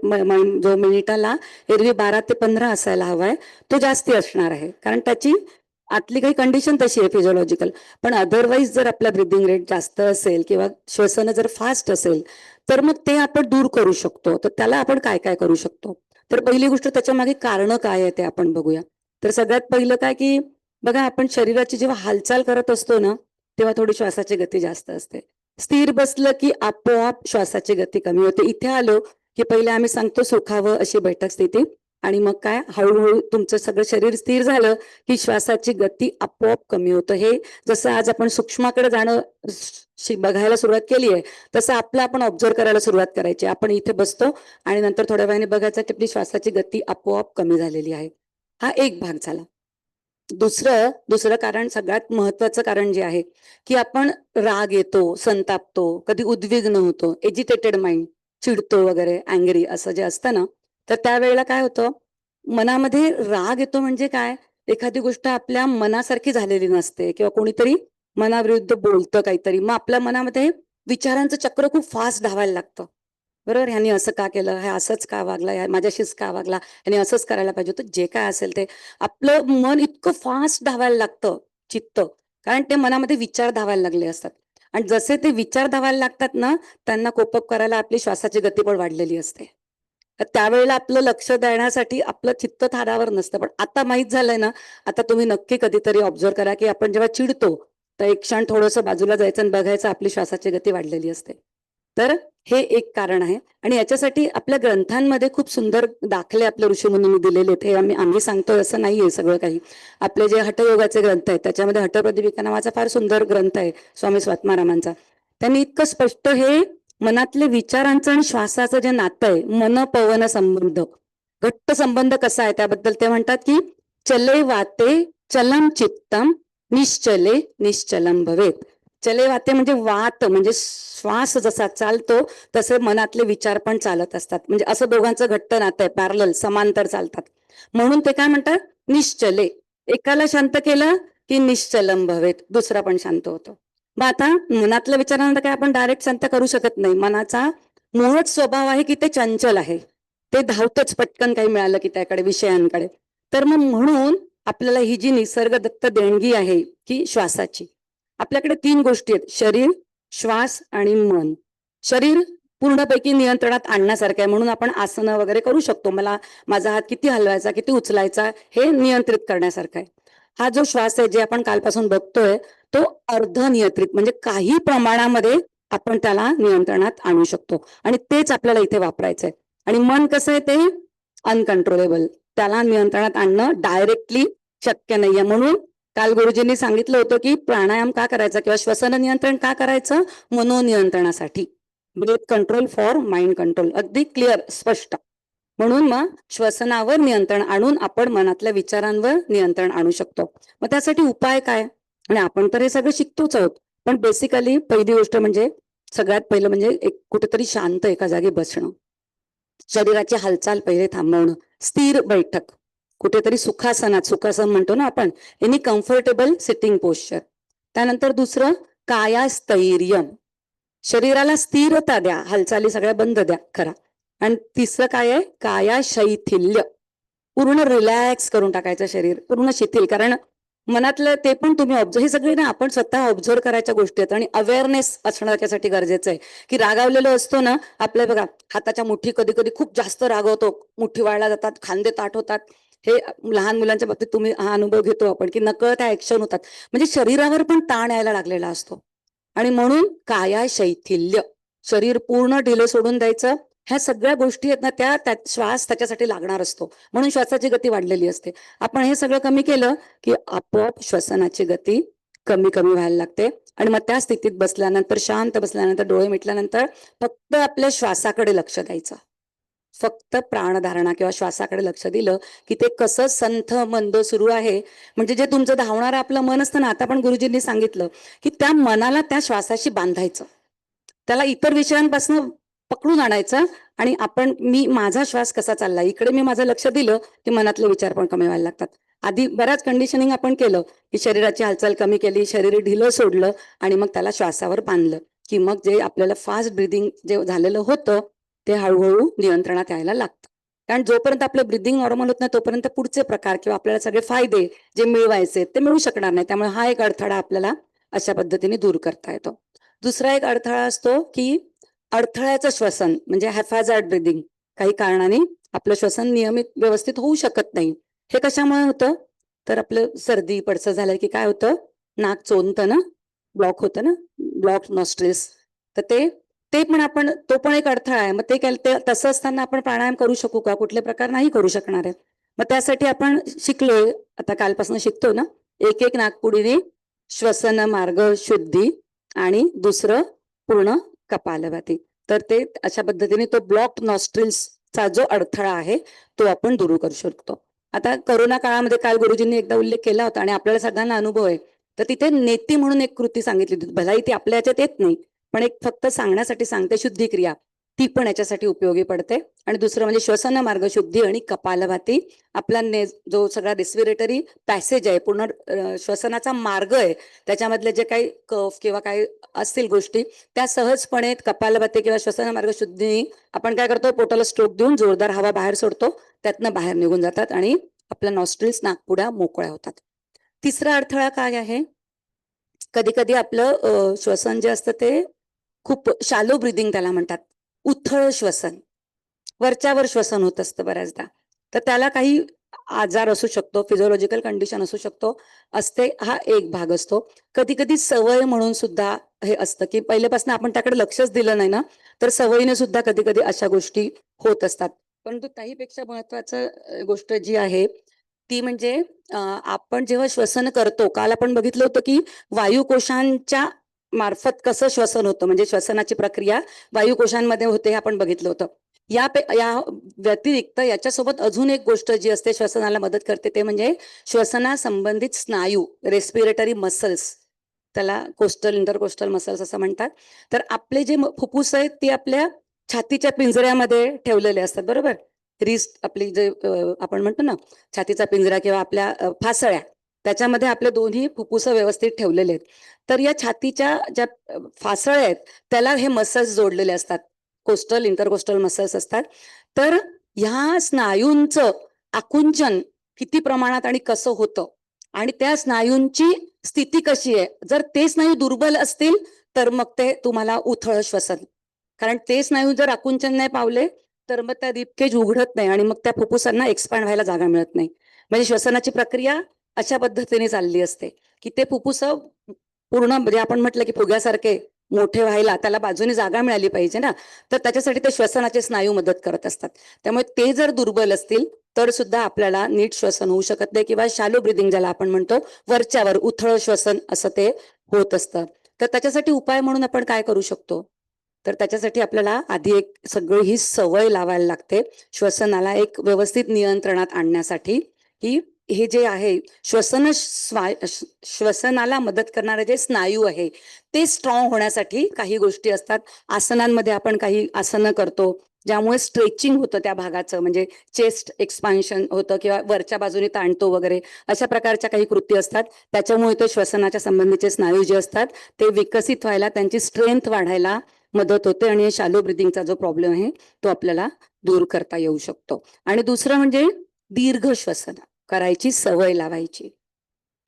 जो मिनिटाला एरवी 12 ते 15 असायला हवाय, तो जास्ती असणार आहे, कारण त्याची आतली काही कंडिशन तशी आहे फिजिओलॉजिकल. पण अदरवाईज जर आपला ब्रीदिंग रेट जास्त असेल किंवा श्वसन जर फास्ट असेल तर मग ते आपण दूर करू शकतो. तर त्याला आपण काय काय करू शकतो? तर पहिली गोष्ट, त्याच्या मागे कारण काय आहे ते आपण बघूया. तर सगळ्यात पहिलं काय की बघा, आपण शरीराची जेव्हा हालचाल करत असतो ना तेव्हा थोडी श्वासाची गती जास्त असते. स्थिर बसलं की आपोआप श्वासाची गती कमी होते. इथे आलो की पहिले आम्ही सांगतो सुखावं अशी बैठक स्थिती, आणि मग काय हळूहळू तुमचं सगळं शरीर स्थिर झालं की श्वासाची गती आपोआप कमी होतं. हे जसं आज आपण सूक्ष्माकडे जाणं बघायला सुरुवात केली आहे, तसं आपलं आपण ऑब्झर्व करायला सुरुवात करायची. आपण इथे बसतो आणि नंतर थोड्या वेळाने बघायचं की आपली श्वासाची गती आपोआप कमी झालेली आहे. हा एक भाग झाला. दुसरं कारण, सगळ्यात महत्वाचं कारण जे आहे की आपण राग येतो, संतापतो, कधी उद्विग्न होतो, एजिटेटेड माइंड, चिडतो वगैरे, अँग्री असं जे असतं ना, तर त्यावेळेला काय होतं, मनामध्ये राग येतो म्हणजे काय, एखादी गोष्ट आपल्या मनासारखी झालेली नसते किंवा कोणीतरी मनाविरुद्ध बोलतं काहीतरी, मग आपल्या मनामध्ये विचारांचं चक्र खूप फास्ट धावायला लागतं. बरोबर. ह्यानी असं का केलं, हे असंच का वागला, माझ्याशीच का वागला, ह्यानी असंच करायला पाहिजे होतं, जे काय असेल ते. आपलं मन इतकं फास्ट धावायला लागतं, चित्त, कारण ते मनामध्ये विचार धावायला लागले असतात. आणि जसे ते विचार धावायला लागतात ना, त्यांना कोपअप करायला आपली श्वासाची गती पण वाढलेली असते. तर त्यावेळेला आपलं लक्ष देण्यासाठी आपलं चित्त थारावर नसतं. पण आता माहित झालंय ना, आता तुम्ही नक्की कधीतरी ऑब्झर्व करा, की आपण जेव्हा चिडतो, तर एक क्षण थोडंसं बाजूला जायचं आणि बघायचं आपली श्वासाची गती वाढलेली असते. तर हे एक कारण आहे. आणि याच्यासाठी आपल्या ग्रंथांमध्ये खूप सुंदर दाखले आपल्या ऋषीमुनींनी दिलेले आहेत. हे आम्ही सांगतोय असं नाहीये सगळं काही. आपले जे हठयोगाचे ग्रंथ आहेत, त्याच्यामध्ये हठप्रदीपिका नावाचा फार सुंदर ग्रंथ आहे स्वामी स्वात्मारामांचा. त्यांनी इतकं स्पष्ट हे मनातले विचारांचं आणि श्वासाचं जे नातं आहे, मन पवन संबंध, घट्ट संबंध कसा आहे त्याबद्दल ते म्हणतात की चले वाते चलम चित्तम, निश्चले निश्चलम भवेत. चले वाते म्हणजे वात, म्हणजे श्वास जसा चालतो तसे मनातले विचार पण चालत असतात. म्हणजे असं दोघांचं घट्ट नातं आहे, पॅरलल, समांतर चालतात. म्हणून ते काय म्हणतात, निश्चले. एकाला शांत केलं की निश्चलम भवेत, दुसरा पण शांत होतो. मग आता मनातल्या विचारांना काय आपण डायरेक्ट शांत करू शकत नाही. मनाचा मूळच स्वभाव आहे की ते चंचल आहे, ते धावतच पटकन काही मिळालं की त्याकडे, विषयांकडे. तर मग म्हणून आपल्याला ही जी निसर्गदत्त देणगी आहे की श्वासाची, आपल्याकडे 3 गोष्टी आहेत, शरीर, श्वास आणि मन. शरीर पूर्णपैकी नियंत्रणात आणण्यासारखं आहे, म्हणून आपण आसनं वगैरे करू शकतो. मला माझा हात किती हलवायचा, किती उचलायचा, हे नियंत्रित करण्यासारखं आहे. हा जो श्वास आहे, जे आपण कालपासून बघतोय, तो अर्धनियंत्रित, म्हणजे काही प्रमाणामध्ये आपण त्याला नियंत्रणात आणू शकतो. आणि तेच आपल्याला इथे वापरायचंय. आणि मन कसं आहे, ते अनकंट्रोलेबल, त्याला नियंत्रणात आणणं डायरेक्टली शक्य नाहीये. म्हणून काल गुरुजींनी सांगितलं होतं की प्राणायाम का करायचा किंवा श्वसन नियंत्रण का करायचं, मनोनियंत्रणासाठी. Breath control for mind control, अगदी क्लिअर, स्पष्ट. म्हणून मग श्वसनावर नियंत्रण आणून आपण मनातल्या विचारांवर नियंत्रण आणू शकतो. मग त्यासाठी उपाय काय, आणि आपण तर हे सगळं शिकतोच आहोत. पण बेसिकली पहिली गोष्ट म्हणजे, सगळ्यात पहिलं म्हणजे एक कुठेतरी शांत एका जागी बसणं, शरीराची हालचाल पहिले थांबवणं, स्थिर बैठक, कुठेतरी सुखासनात, सुखासन म्हणतो ना आपण, एनी कम्फर्टेबल सिटिंग पोश्चर. त्यानंतर दुसरं कायास्थैर्य, शरीराला स्थिरता द्या, हालचाली सगळ्या बंद द्या खरा. आणि तिसरं काय आहे, काया शैथिल्य, पूर्ण रिलॅक्स करून टाकायचं शरीर, पूर्ण शिथिल. कारण मनातलं ते पण तुम्ही ऑब्झर्व, हे सगळे ना आपण स्वतः ऑब्झर्व करायच्या गोष्टी आहेत. आणि अवेअरनेस असणं त्याच्यासाठी गरजेचं आहे. की रागावलेलो असतो ना, आपल्या बघा हाताच्या मुठी कधी कधी खूप जास्त रागवतो, मुठी वाळल्या जातात, खांदे ताठ होतात. हे लहान मुलांच्या बाबतीत तुम्ही हा अनुभव घेतो आपण, की नकळत ऍक्शन होतात. म्हणजे शरीरावर पण ताण यायला लागलेला असतो. आणि म्हणून काया शैथिल्य, शरीर पूर्ण ढिलं सोडून द्यायचं. ह्या सगळ्या गोष्टी आहेत ना, त्या श्वास त्याच्यासाठी लागणार असतो. म्हणून श्वासाची गती वाढलेली असते. आपण हे सगळं कमी केलं की आपोआप श्वसनाची गती कमी कमी व्हायला लागते. आणि मग त्या स्थितीत बसल्यानंतर, शांत बसल्यानंतर, डोळे मिटल्यानंतर फक्त आपल्या श्वासाकडे लक्ष द्यायचं. फक्त प्राणधारणा किंवा श्वासाकडे लक्ष दिलं की ते कसं संथ मंद सुरू आहे. म्हणजे जे तुमचं धावणारं आपलं मन असतं ना, आता पण गुरुजींनी सांगितलं की त्या मनाला त्या श्वासाशी बांधायचं, त्याला इतर विषयांपासून पकडून आणायचं. आणि आपण, मी माझा श्वास कसा चालला, इकडे मी माझं लक्ष दिलं की मनातले विचार पण कमी व्हायला लागतात. आधी बऱ्याच कंडिशनिंग आपण केलं की शरीराची हालचाल कमी केली, शरीर ढिलं सोडलं आणि मग त्याला श्वासावर बांधलं, की मग जे आपल्याला फास्ट ब्रिदिंग जे झालेलं होतं ते हळूहळू नियंत्रणात यायला लागतं. कारण जोपर्यंत आपलं ब्रिदिंग नॉर्मल होत नाही, तोपर्यंत पुढचे प्रकार किंवा आपल्याला सगळे फायदे जे मिळवायचे ते मिळू शकणार नाही. त्यामुळे हा एक अडथळा आपल्याला अशा पद्धतीने दूर करता येतो. दुसरा एक अडथळा असतो की अडथळ्याचं श्वसन, म्हणजे हॅफॅझार्ड ब्रिदिंग. काही कारणाने आपलं श्वसन नियमित व्यवस्थित होऊ शकत नाही. हे कशामुळे होतं, तर आपलं सर्दी पडसं झालं की काय होतं, नाक चोंदतं ना, ब्लॉक होतं ना, ब्लॉक नॉस्ट्रिल्स. तर ते पण आपण, तो पण एक अडथळा आहे. मग ते तसं असताना आपण प्राणायाम करू शकू का, कुठले प्रकार नाही करू शकणार आहे. मग त्यासाठी आपण शिकलोय, आता कालपासून शिकतो ना, एक एक नाकपुडीने श्वसन मार्ग शुद्धी आणि दुसरं पूर्ण कपालभाती. तर ते अशा पद्धतीने तो ब्लॉक नॉस्ट्रिल्सचा जो अडथळा आहे तो आपण दूर करू शकतो. आता कोरोना काळामध्ये काल गुरुजींनी एकदा उल्लेख केला होता आणि आपल्याला सगळ्यांना अनुभव आहे. तर तिथे नेती म्हणून एक कृती सांगितली होती. भलाही ती आपल्या याच्यात येत नाही, पण एक फक्त सांगण्यासाठी सांगते, शुद्धी क्रिया. ती पण याच्यासाठी उपयोगी पडते. आणि दुसरं म्हणजे श्वसन मार्ग शुद्धी आणि कपालभाती. आपला जो सगळा रेस्पिरेटरी पॅसेज आहे, पूर्ण श्वसनाचा मार्ग आहे, त्याच्यामधले जे काही कफ किंवा काही असतील गोष्टी, त्या सहजपणे कपालभाती किंवा श्वसन मार्ग शुद्धी आपण काय करतो, पोटाला स्ट्रोक देऊन जोरदार हवा बाहेर सोडतो, त्यातनं बाहेर निघून जातात आणि आपल्या नॉस्ट्रिल्स, नाकपुड्या मोकळ्या होतात. तिसरा अडथळा काय आहे, कधी कधी आपलं श्वसन जे असतं ते खूप शालो ब्रिदिंग त्याला म्हणतात, उथळ श्वसन, वरच्यावर श्वसन होत असतं बऱ्याचदा. तर त्याला काही आजार असू शकतो, फिजिओलॉजिकल कंडिशन असू शकतो, असते, हा एक भाग असतो. कधी कधी सवय म्हणून सुद्धा हे असतं की पहिल्यापासून आपण त्याकडे लक्षच दिलं नाही ना, तर सवयीने सुद्धा कधी कधी अशा गोष्टी होत असतात. परंतु त्याहीपेक्षा महत्वाचं गोष्ट जी आहे ती म्हणजे आपण जेव्हा श्वसन करतो, काल आपण बघितलं होतं की वायुकोशांच्या मार्फत कसं श्वसन होतं, म्हणजे श्वसनाची प्रक्रिया वायुकोशांमध्ये होते हे आपण बघितलं होतं. या व्यतिरिक्त याच्यासोबत अजून एक गोष्ट जी असते श्वसनाला मदत करते, ते म्हणजे श्वसनासंबंधित स्नायू, रेस्पिरेटरी मसल्स, त्याला कोस्टल इंटरकोस्टल मसल्स असं म्हणतात. तर आपले जे फुफ्फुस आहेत ते आपल्या छातीच्या पिंजऱ्यामध्ये ठेवलेले असतात, बरोबर. रिस्ट आपली जे आपण म्हणतो ना छातीचा पिंजरा किंवा आपल्या फासळ्या, त्याच्यामध्ये आपले दोन्ही फुफ्फुस व्यवस्थित ठेवलेले आहेत. तर या छातीच्या ज्या फासळ्या आहेत त्याला हे मसल्स जोडलेले असतात, कोस्टल इंटरकोस्टल मसल्स असतात. तर ह्या स्नायूंचं आकुंचन किती प्रमाणात आणि कसं होतं आणि त्या स्नायूंची स्थिती कशी आहे, जर ते स्नायू दुर्बल असतील तर मग ते तुम्हाला उथळ श्वसन, कारण ते स्नायू जर आकुंचन नाही पावले तर मग त्या रिबकेज उघडत नाही आणि मग त्या फुफ्फुसांना एक्सपांड व्हायला जागा मिळत नाही. म्हणजे श्वसनाची प्रक्रिया अशा पद्धतीने चालली असते की ते फुफ्फुस पूर्ण, म्हणजे आपण म्हटलं की फुग्यासारखे मोठे व्हायला त्याला बाजूने जागा मिळाली पाहिजे ना, तर त्याच्यासाठी ते श्वसनाचे स्नायू मदत करत असतात. त्यामुळे ते जर दुर्बल असतील तर सुद्धा आपल्याला नीट श्वसन होऊ शकत नाही किंवा शालो ब्रिदिंग ज्याला आपण म्हणतो, वरच्यावर उथळ श्वसन असं ते होत असतं. तर त्याच्यासाठी उपाय म्हणून आपण काय करू शकतो, तर त्याच्यासाठी आपल्याला आधी एक सगळी ही सवय लावायला लागते श्वसनाला एक व्यवस्थित नियंत्रणात आणण्यासाठी, की हे जे आहे श्वसनाला मदत करणारे जे स्नायू आहे ते स्ट्रॉंग होण्यासाठी काही गोष्टी असतात. आसनांमध्ये आपण काही आसनं करतो ज्यामुळे स्ट्रेचिंग होतं त्या भागाचं, म्हणजे चेस्ट एक्सपान्शन होतं किंवा वरच्या बाजूने ताणतो वगैरे, अशा प्रकारच्या काही कृती असतात. त्याच्यामुळे ते श्वसनाच्या संबंधीचे स्नायू जे असतात ते विकसित व्हायला, त्यांची स्ट्रेंथ वाढायला मदत होते आणि शालो ब्रिदिंगचा जो प्रॉब्लेम आहे तो आपल्याला दूर करता येऊ शकतो. आणि दुसरं म्हणजे दीर्घ श्वसन करायची सवय लावायची.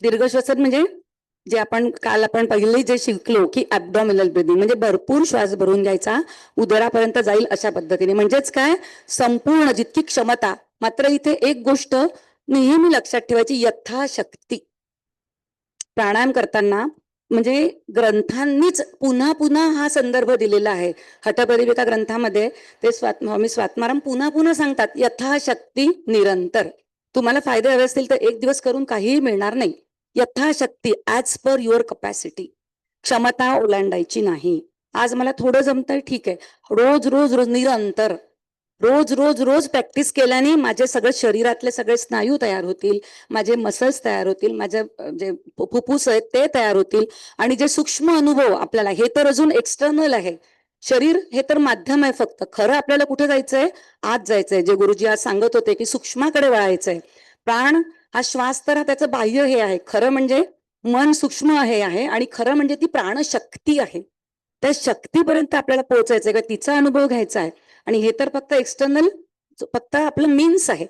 दीर्घ श्वसन म्हणजे जे आपण काल आपण पहिले जे शिकलो की ॲब्डॉमिनल ब्रिदिंग, म्हणजे भरपूर श्वास भरून घ्यायचा, उदरापर्यंत जाईल अशा पद्धतीने. म्हणजेच काय, संपूर्ण जितकी क्षमता. मात्र इथे एक गोष्ट नेहमी लक्षात ठेवायची, यथाशक्ती. प्राणायाम करताना म्हणजे ग्रंथांनीच पुन्हा पुन्हा हा संदर्भ दिलेला आहे. हठपरिविका ग्रंथामध्ये ते स्वामी स्वात्माराम पुन्हा पुन्हा सांगतात, यथाशक्ती निरंतर. तुम्हाला फायदे हवे असतील तर एक दिवस करून काहीही मिळणार नाही. यथाशक्ती, ऍज पर युअर कपॅसिटी. क्षमता ओलांडायची नाही. आज मला थोडं जमतंय, ठीक आहे, रोज रोज रोज निरंतर, रोज रोज रोज प्रॅक्टिस केल्याने माझे सगळे शरीरातले सगळे स्नायू तयार होतील, माझे मसल्स तयार होतील, माझे जे फुफ्फुस आहेत ते तयार होतील. आणि जे सूक्ष्म अनुभव आपल्याला, हे तर अजून एक्सटर्नल आहे, शरीर हे तर माध्यम आहे फक्त. खरं आपल्याला कुठे जायचंय, आत जायचंय. जे गुरुजी आज सांगत होते की सूक्ष्माकडे वळायचंय. प्राण हा श्वास तर त्याचं बाह्य हे आहे, खरं म्हणजे मन सूक्ष्म हे आहे आणि खरं म्हणजे ती प्राणशक्ती आहे. त्या शक्तीपर्यंत आपल्याला पोहोचायचंय किंवा तिचा अनुभव घ्यायचा आहे. आणि हे तर फक्त एक्सटर्नल, फक्त आपलं मीन्स आहे.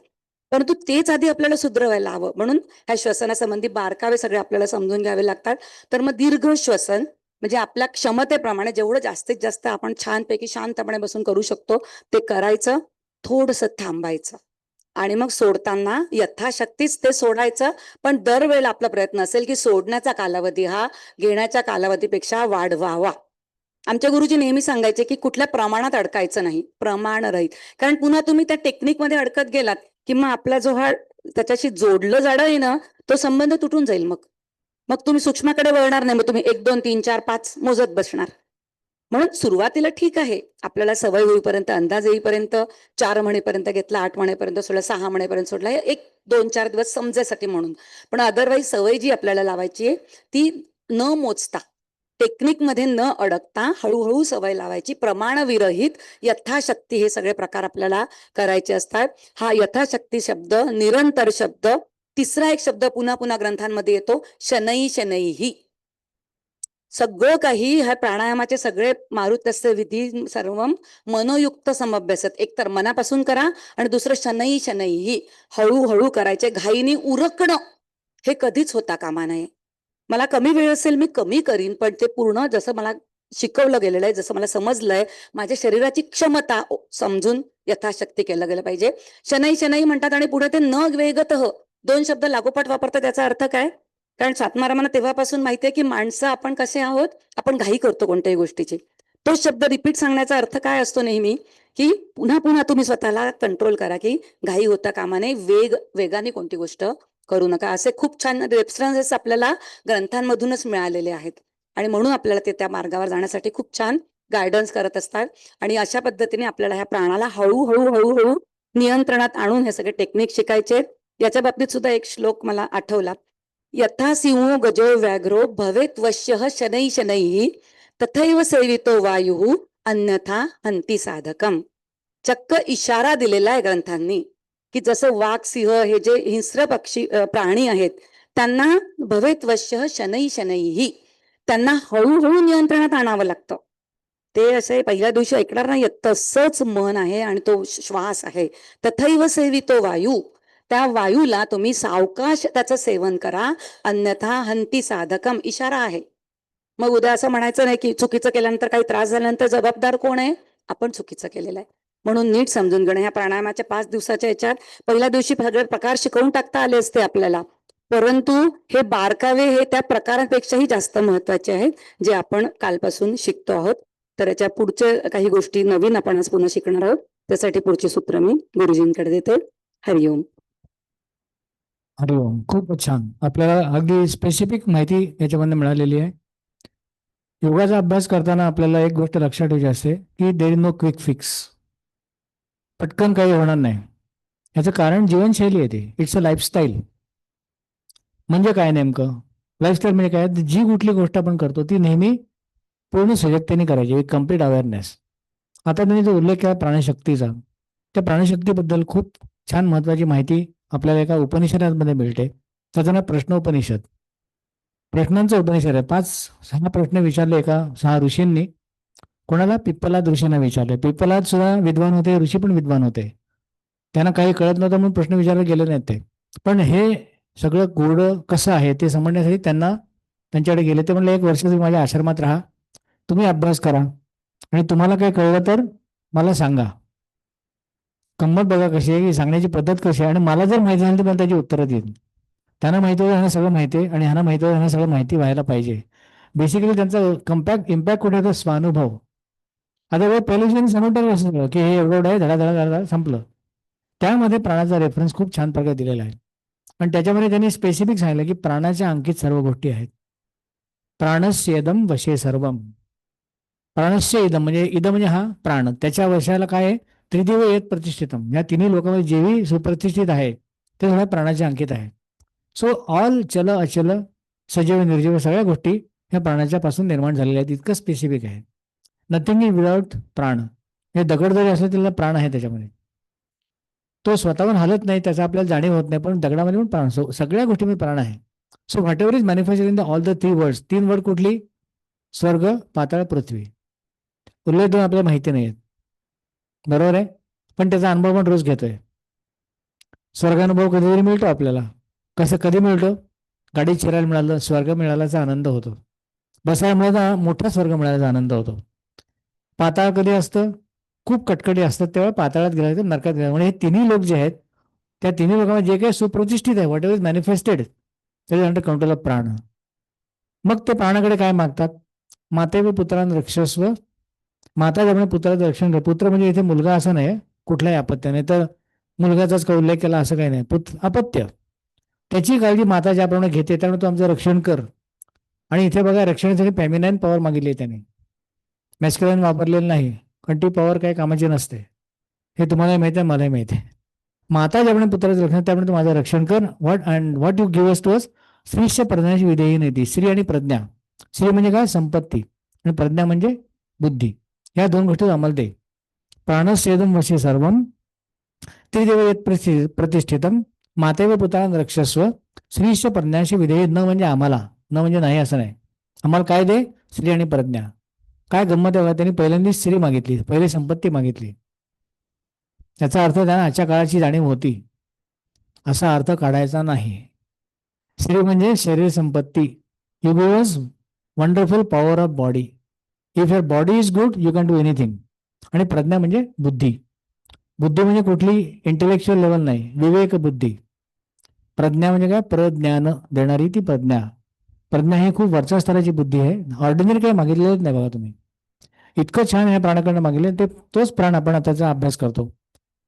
परंतु तेच आधी आपल्याला सुधरवायला हवं. म्हणून ह्या श्वसनासंबंधी बारकावे सगळे आपल्याला समजून घ्यावे लागतात. तर मग दीर्घ श्वसन म्हणजे आपल्या क्षमतेप्रमाणे जेवढं जास्तीत जास्त आपण छानपैकी शांतपणे बसून करू शकतो ते करायचं, थोडंसं थांबायचं आणि मग सोडताना यथाशक्तीच ते सोडायचं. पण दरवेळेला आपला प्रयत्न असेल की सोडण्याचा कालावधी हा घेण्याच्या कालावधीपेक्षा वाढवावा. आमच्या गुरुजी नेहमी सांगायचे की कुठल्या प्रमाणात अडकायचं नाही, प्रमाण रहित. कारण पुन्हा तुम्ही त्या टेक्निकमध्ये अडकत गेलात की मग आपला जो हा त्याच्याशी जोडलं जाणं आहे ना, तो संबंध तुटून जाईल. मग मग तुम्ही सूक्ष्माकडे वळणार नाही. मग तुम्ही 1 2 3 4 5 मोजत बसणार. म्हणून सुरुवातीला ठीक आहे, आपल्याला सवय होईपर्यंत, अंदाज येईपर्यंत 4 म्हणेपर्यंत घेतला, 8 म्हणेपर्यंत सोडला, 6 म्हणेपर्यंत सोडला, 1 2 4 दिवस समजायसाठी म्हणून. पण अदरवाईज सवय जी आपल्याला लावायची आहे ती न मोजता टेक्निकमध्ये न अडकता हळूहळू सवय लावायची, प्रमाणविरहित यथाशक्ती हे सगळे प्रकार आपल्याला करायचे असतात. हा यथाशक्ती शब्द, निरंतर शब्द, तिसरा एक शब्द पुन्हा पुन्हा ग्रंथांमध्ये येतो, शनै शनैही. सगळं काही ह्या प्राणायामाचे सगळे मारुतस्य विधी सर्वम मनोयुक्त समभ्यासत. एक तर मनापासून करा आणि दुसरं शनै शनैही, हळूहळू करायचे. घाईनी उरकणं हे कधीच होता कामा नये. मला कमी वेळ असेल मी कमी करीन, पण ते पूर्ण जसं मला शिकवलं गेलेलं आहे, जसं मला समजलंय, माझ्या शरीराची क्षमता समजून यथाशक्ती केलं गेलं पाहिजे. शनै शनै म्हणतात आणि पुढे ते न वेगतः 2 शब्द लागोपाठ वापरतात. त्याचा अर्थ काय? कारण स्वात्मारामांना तेव्हापासून माहितीये की माणसं आपण कसे आहोत, आपण घाई करतो कोणत्याही गोष्टीची. तो शब्द रिपीट सांगण्याचा अर्थ काय असतो नेहमी, की पुन्हा पुन्हा तुम्ही स्वतःला कंट्रोल करा, की घाई होता कामा नये, वेगाने कोणती गोष्ट करू नका. असे खूप छान रेफरन्सेस आपल्याला ग्रंथांमधूनच मिळालेले आहेत आणि म्हणून आपल्याला ते त्या मार्गावर जाण्यासाठी खूप छान गायडन्स करत असतात. आणि अशा पद्धतीने आपल्याला ह्या प्राणाला हळूहळू हळूहळू नियंत्रणात आणून हे सगळे टेक्निक शिकायचे. याच्या बाबतीत सुद्धा एक श्लोक मला आठवला. यथा सिंहो गजो व्याघ्रो भवेत वश्यः शनै शनैः तथैव सेवितो वायुः अन्यथा हंती साधकम. चक्क इशारा दिलेला आहे ग्रंथांनी, की जसं वाघ, सिंह हे जे हिंस्र पक्षी प्राणी आहेत, त्यांना भवेत वश्यः शनै शनैः, त्यांना हळूहळू नियंत्रणात आणावं लागतं. ते असे पहिल्या दिवशी ऐकणार नाही, तसंच मन आहे आणि तो श्वास आहे. तथैव सेवितो वायू, त्या वायूला तुम्ही सावकाश त्याचं सेवन करा, अन्यथा हंती साधकम. इशारा आहे. मग उद्या असं म्हणायचं नाही की चुकीचं केल्यानंतर काही त्रास झाल्यानंतर जबाबदार कोण आहे? आपण चुकीचं केलेलं आहे. म्हणून नीट समजून घेणं. ह्या प्राणायामाच्या 5 दिवसाच्या याच्यात पहिल्या दिवशी सगळे प्रकार शिकवून टाकता आले असते आपल्याला, परंतु हे बारकावे हे त्या प्रकारांपेक्षाही जास्त महत्वाचे आहेत, जे आपण कालपासून शिकतो आहोत. तर याच्या पुढच्या काही गोष्टी नवीन आपण आज पुन्हा शिकणार आहोत. त्यासाठी पुढचे सूत्र मी गुरुजींकडे देते. हरिओम. हरिओम. खूपच छान. आपल्याला अगदी स्पेसिफिक माहिती याच्यामध्ये मिळालेली आहे. योगाचा अभ्यास करताना आपल्याला एक गोष्ट लक्षात ठेवायची असते की there is no quick fix. पटकन काही होणार नाही. याचं कारण जीवनशैली येते. It's a lifestyle. म्हणजे काय नेमकं? लाईफस्टाईल म्हणजे काय? जी कुठली गोष्ट आपण करतो ती नेहमी पूर्ण सजगतेने करायची, विथ कम्प्लीट अवेअरनेस. आता त्यांनी जो उल्लेख केला प्राणशक्तीचा, त्या प्राणशक्तीबद्दल खूप छान महत्वाची माहिती आपल्याला एका उपनिषदामध्ये मिळते. त्याचं नाव प्रश्नोपनिषद. प्रश्नांचं उपनिषद आहे. 5-6 प्रश्न विचारले एका 6 ऋषींनी. कोणाला? पिप्पलाद ऋषींना विचारले. पिप्पलाद सुद्धा विद्वान होते, ऋषी पण विद्वान होते. त्यांना काही कळत नव्हतं म्हणून प्रश्न विचारले गेले नाहीत ते. पण हे सगळं कोरडं कसं आहे ते समजण्यासाठी त्यांच्याकडे गेले. ते म्हणले 1 वर्ष तुम्ही माझ्या आश्रमात राहा, तुम्ही अभ्यास करा आणि तुम्हाला काही कळलं तर मला सांगा. गंमत बघा कशी आहे, की सांगण्याची पद्धत कशी आहे. आणि मला जर माहिती झाली तर मला त्याची उत्तरं देईल. त्यांना माहिती होतं ह्यांना सगळं माहिती आहे आणि ह्यांना माहिती होतं ह्यांना सगळं माहिती व्हायला पाहिजे. बेसिकली त्यांचा इम्पॅक्ट कुठे होता? स्वानुभव. आता पहिल्या समजतं असं की हे एवढं आहे, धडा धडा धडा संपलं. त्यामध्ये प्राणाचा रेफरन्स खूप छान प्रकारे दिलेला आहे. आणि त्याच्यामध्ये त्यांनी स्पेसिफिक सांगितलं की प्राणाच्या अंकित सर्व गोष्टी आहेत. प्राणस्य इदम वशे सर्वम. प्राणस्य इदम म्हणजे इदम म्हणजे हा प्राण, त्याच्या वशाला काय आहे? त्रिदेव येत प्रतिष्ठितम. या तिन्ही लोकांमध्ये जेही सुप्रतिष्ठित आहे ते सगळ्या प्राणाचे अंकित आहे. सो ऑल चल अचल सजीव निर्जीव सगळ्या गोष्टी ह्या प्राणाच्या पासून निर्माण झालेल्या आहेत. इतकं स्पेसिफिक आहे. नथिंग इज विदाउट प्राण. हे दगड जरी असलं त्याला प्राण आहे त्याच्यामध्ये. तो स्वतःहून हालत नाही, त्याचा आपल्याला जाणीव होत नाही, पण दगडामध्ये पण प्राण. सगळ्या गोष्टीमध्ये प्राण आहे. सो whatever is manifested in the all the 3 words. 3 word कुठली? स्वर्ग, पाताळ, पृथ्वी. उरले 2 आपल्याला माहिती नाहीत. बरोबर आहे. पण त्याचा अनुभव पण रोज घेतोय. स्वर्गानुभव कधीतरी मिळतो आपल्याला. कसं कधी मिळतो? गाडीत शिरायला मिळालं, स्वर्ग मिळाल्याचा आनंद होतो. बसायला मिळाला, मोठा स्वर्ग मिळाल्याचा आनंद होतो. पाताळ कधी असतं? खूप कटकटी असतात तेव्हा पाताळात गेला तर नरकात गेला. म्हणजे हे तिन्ही लोक जे आहेत त्या तिन्ही लोकांमध्ये जे काही सुप्रतिष्ठित आहे, व्हॉट एव्हर इज मॅनिफेस्टेड, त्याच्या अंडर कंट्रोल ऑफ प्राण. मग ते प्राणाकडे काय मागतात? मातेव पुत्रान रक्षस्व. माता ज्यामुळे पुत्राचं रक्षण कर. पुत्र म्हणजे इथे मुलगा असं नाही, कुठल्याही अपत्याने, तर मुलगाचाच का उल्लेख केला असं काही नाही. अपत्य, त्याची काळजी माता ज्याप्रमाणे घेते त्यामुळे तू आमचं रक्षण कर. आणि इथे बघा रक्षणासाठी फेमिनाईन पॉवर मागितली त्याने, मॅस्क्युलाईन वापरलेलं नाही, कारण ती पॉवर काही कामाची नसते. हे तुम्हाला माहिती आहे, मलाही माहिती आहे. माता ज्याप्रमाणे पुत्राचं रक्षण त्यामुळे तू माझं रक्षण कर. What you give us to us. स्त्रीच्या प्रज्ञाची विधेयी नाही ती. स्त्री आणि प्रज्ञा श्री म्हणजे काय, संपत्ती, आणि प्रज्ञा म्हणजे बुद्धी. या दोन गोष्टी अंमल दे. प्राणच्छेदम वशी सर्वम त्रिदेव यत् प्रतिष्ठितम मातेव पुता रक्षस्व श्रीश प्रज्ञाशी विधेय. न म्हणजे आम्हाला, न म्हणजे नाही असं नाही. आम्हाला काय दे, श्री आणि प्रज्ञा. काय गंमत आहे बघा, त्यांनी पहिल्यांदाच श्री मागितली, पहिली संपत्ती मागितली. याचा अर्थ त्यांना आजच्या काळाची जाणीव होती, असा अर्थ काढायचा नाही. श्री म्हणजे शरीर संपत्ती. You give us wonderful power of body. If your body is good you can do anything. आणि प्रज्ञा म्हणजे बुद्धी. बुद्धी म्हणजे कुठली इंटेलेक्च्युअल लेवल नाही, विवेक बुद्धी. प्रज्ञा म्हणजे काय, प्रज्ञान देणारी ती प्रज्ञा. प्रज्ञा ही खूप वरच्या स्तराची बुद्धी आहे. ऑर्डिनरी काही मागितलेलंच नाही बघा तुम्ही. इतकं छान ह्या प्राणाकडनं मागितले, ते तोच प्राण आपण आताचा अभ्यास करतो.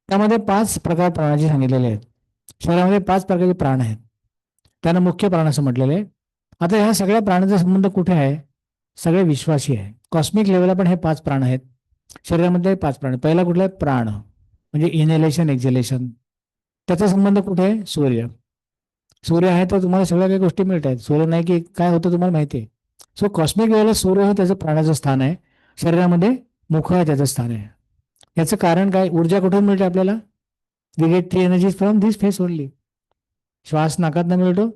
त्यामध्ये 5 प्रकार प्राणाचे सांगितलेले आहेत. शरीरामध्ये 5 प्रकारचे प्राण आहेत, त्यांना मुख्य प्राण असं म्हटलेलं आहे. आता ह्या सगळ्या प्राणाचा संबंध कुठे आहे, सगळे विश्वासी आहे. कॉस्मिक लेवलला पण हे 5 प्राण आहेत. शरीरामध्ये 5 प्राण. पहिला कुठला आहे, प्राण म्हणजे इनहेलेशन एक्झेलेशन. त्याचा संबंध कुठे आहे, सूर्य. सूर्य आहे तर तुम्हाला सगळ्या काही गोष्टी मिळत आहेत. सूर्य नाही की काय होतं तुम्हाला माहिती आहे. सो कॉस्मिक लेवलला सूर्य हे त्याचं प्राणाचं स्थान आहे. शरीरामध्ये मुख आहे त्याचं स्थान आहे. याचं कारण काय, ऊर्जा कुठून मिळते आपल्याला. We get 3 energies from this face only. श्वास नाकातनं मिळतो,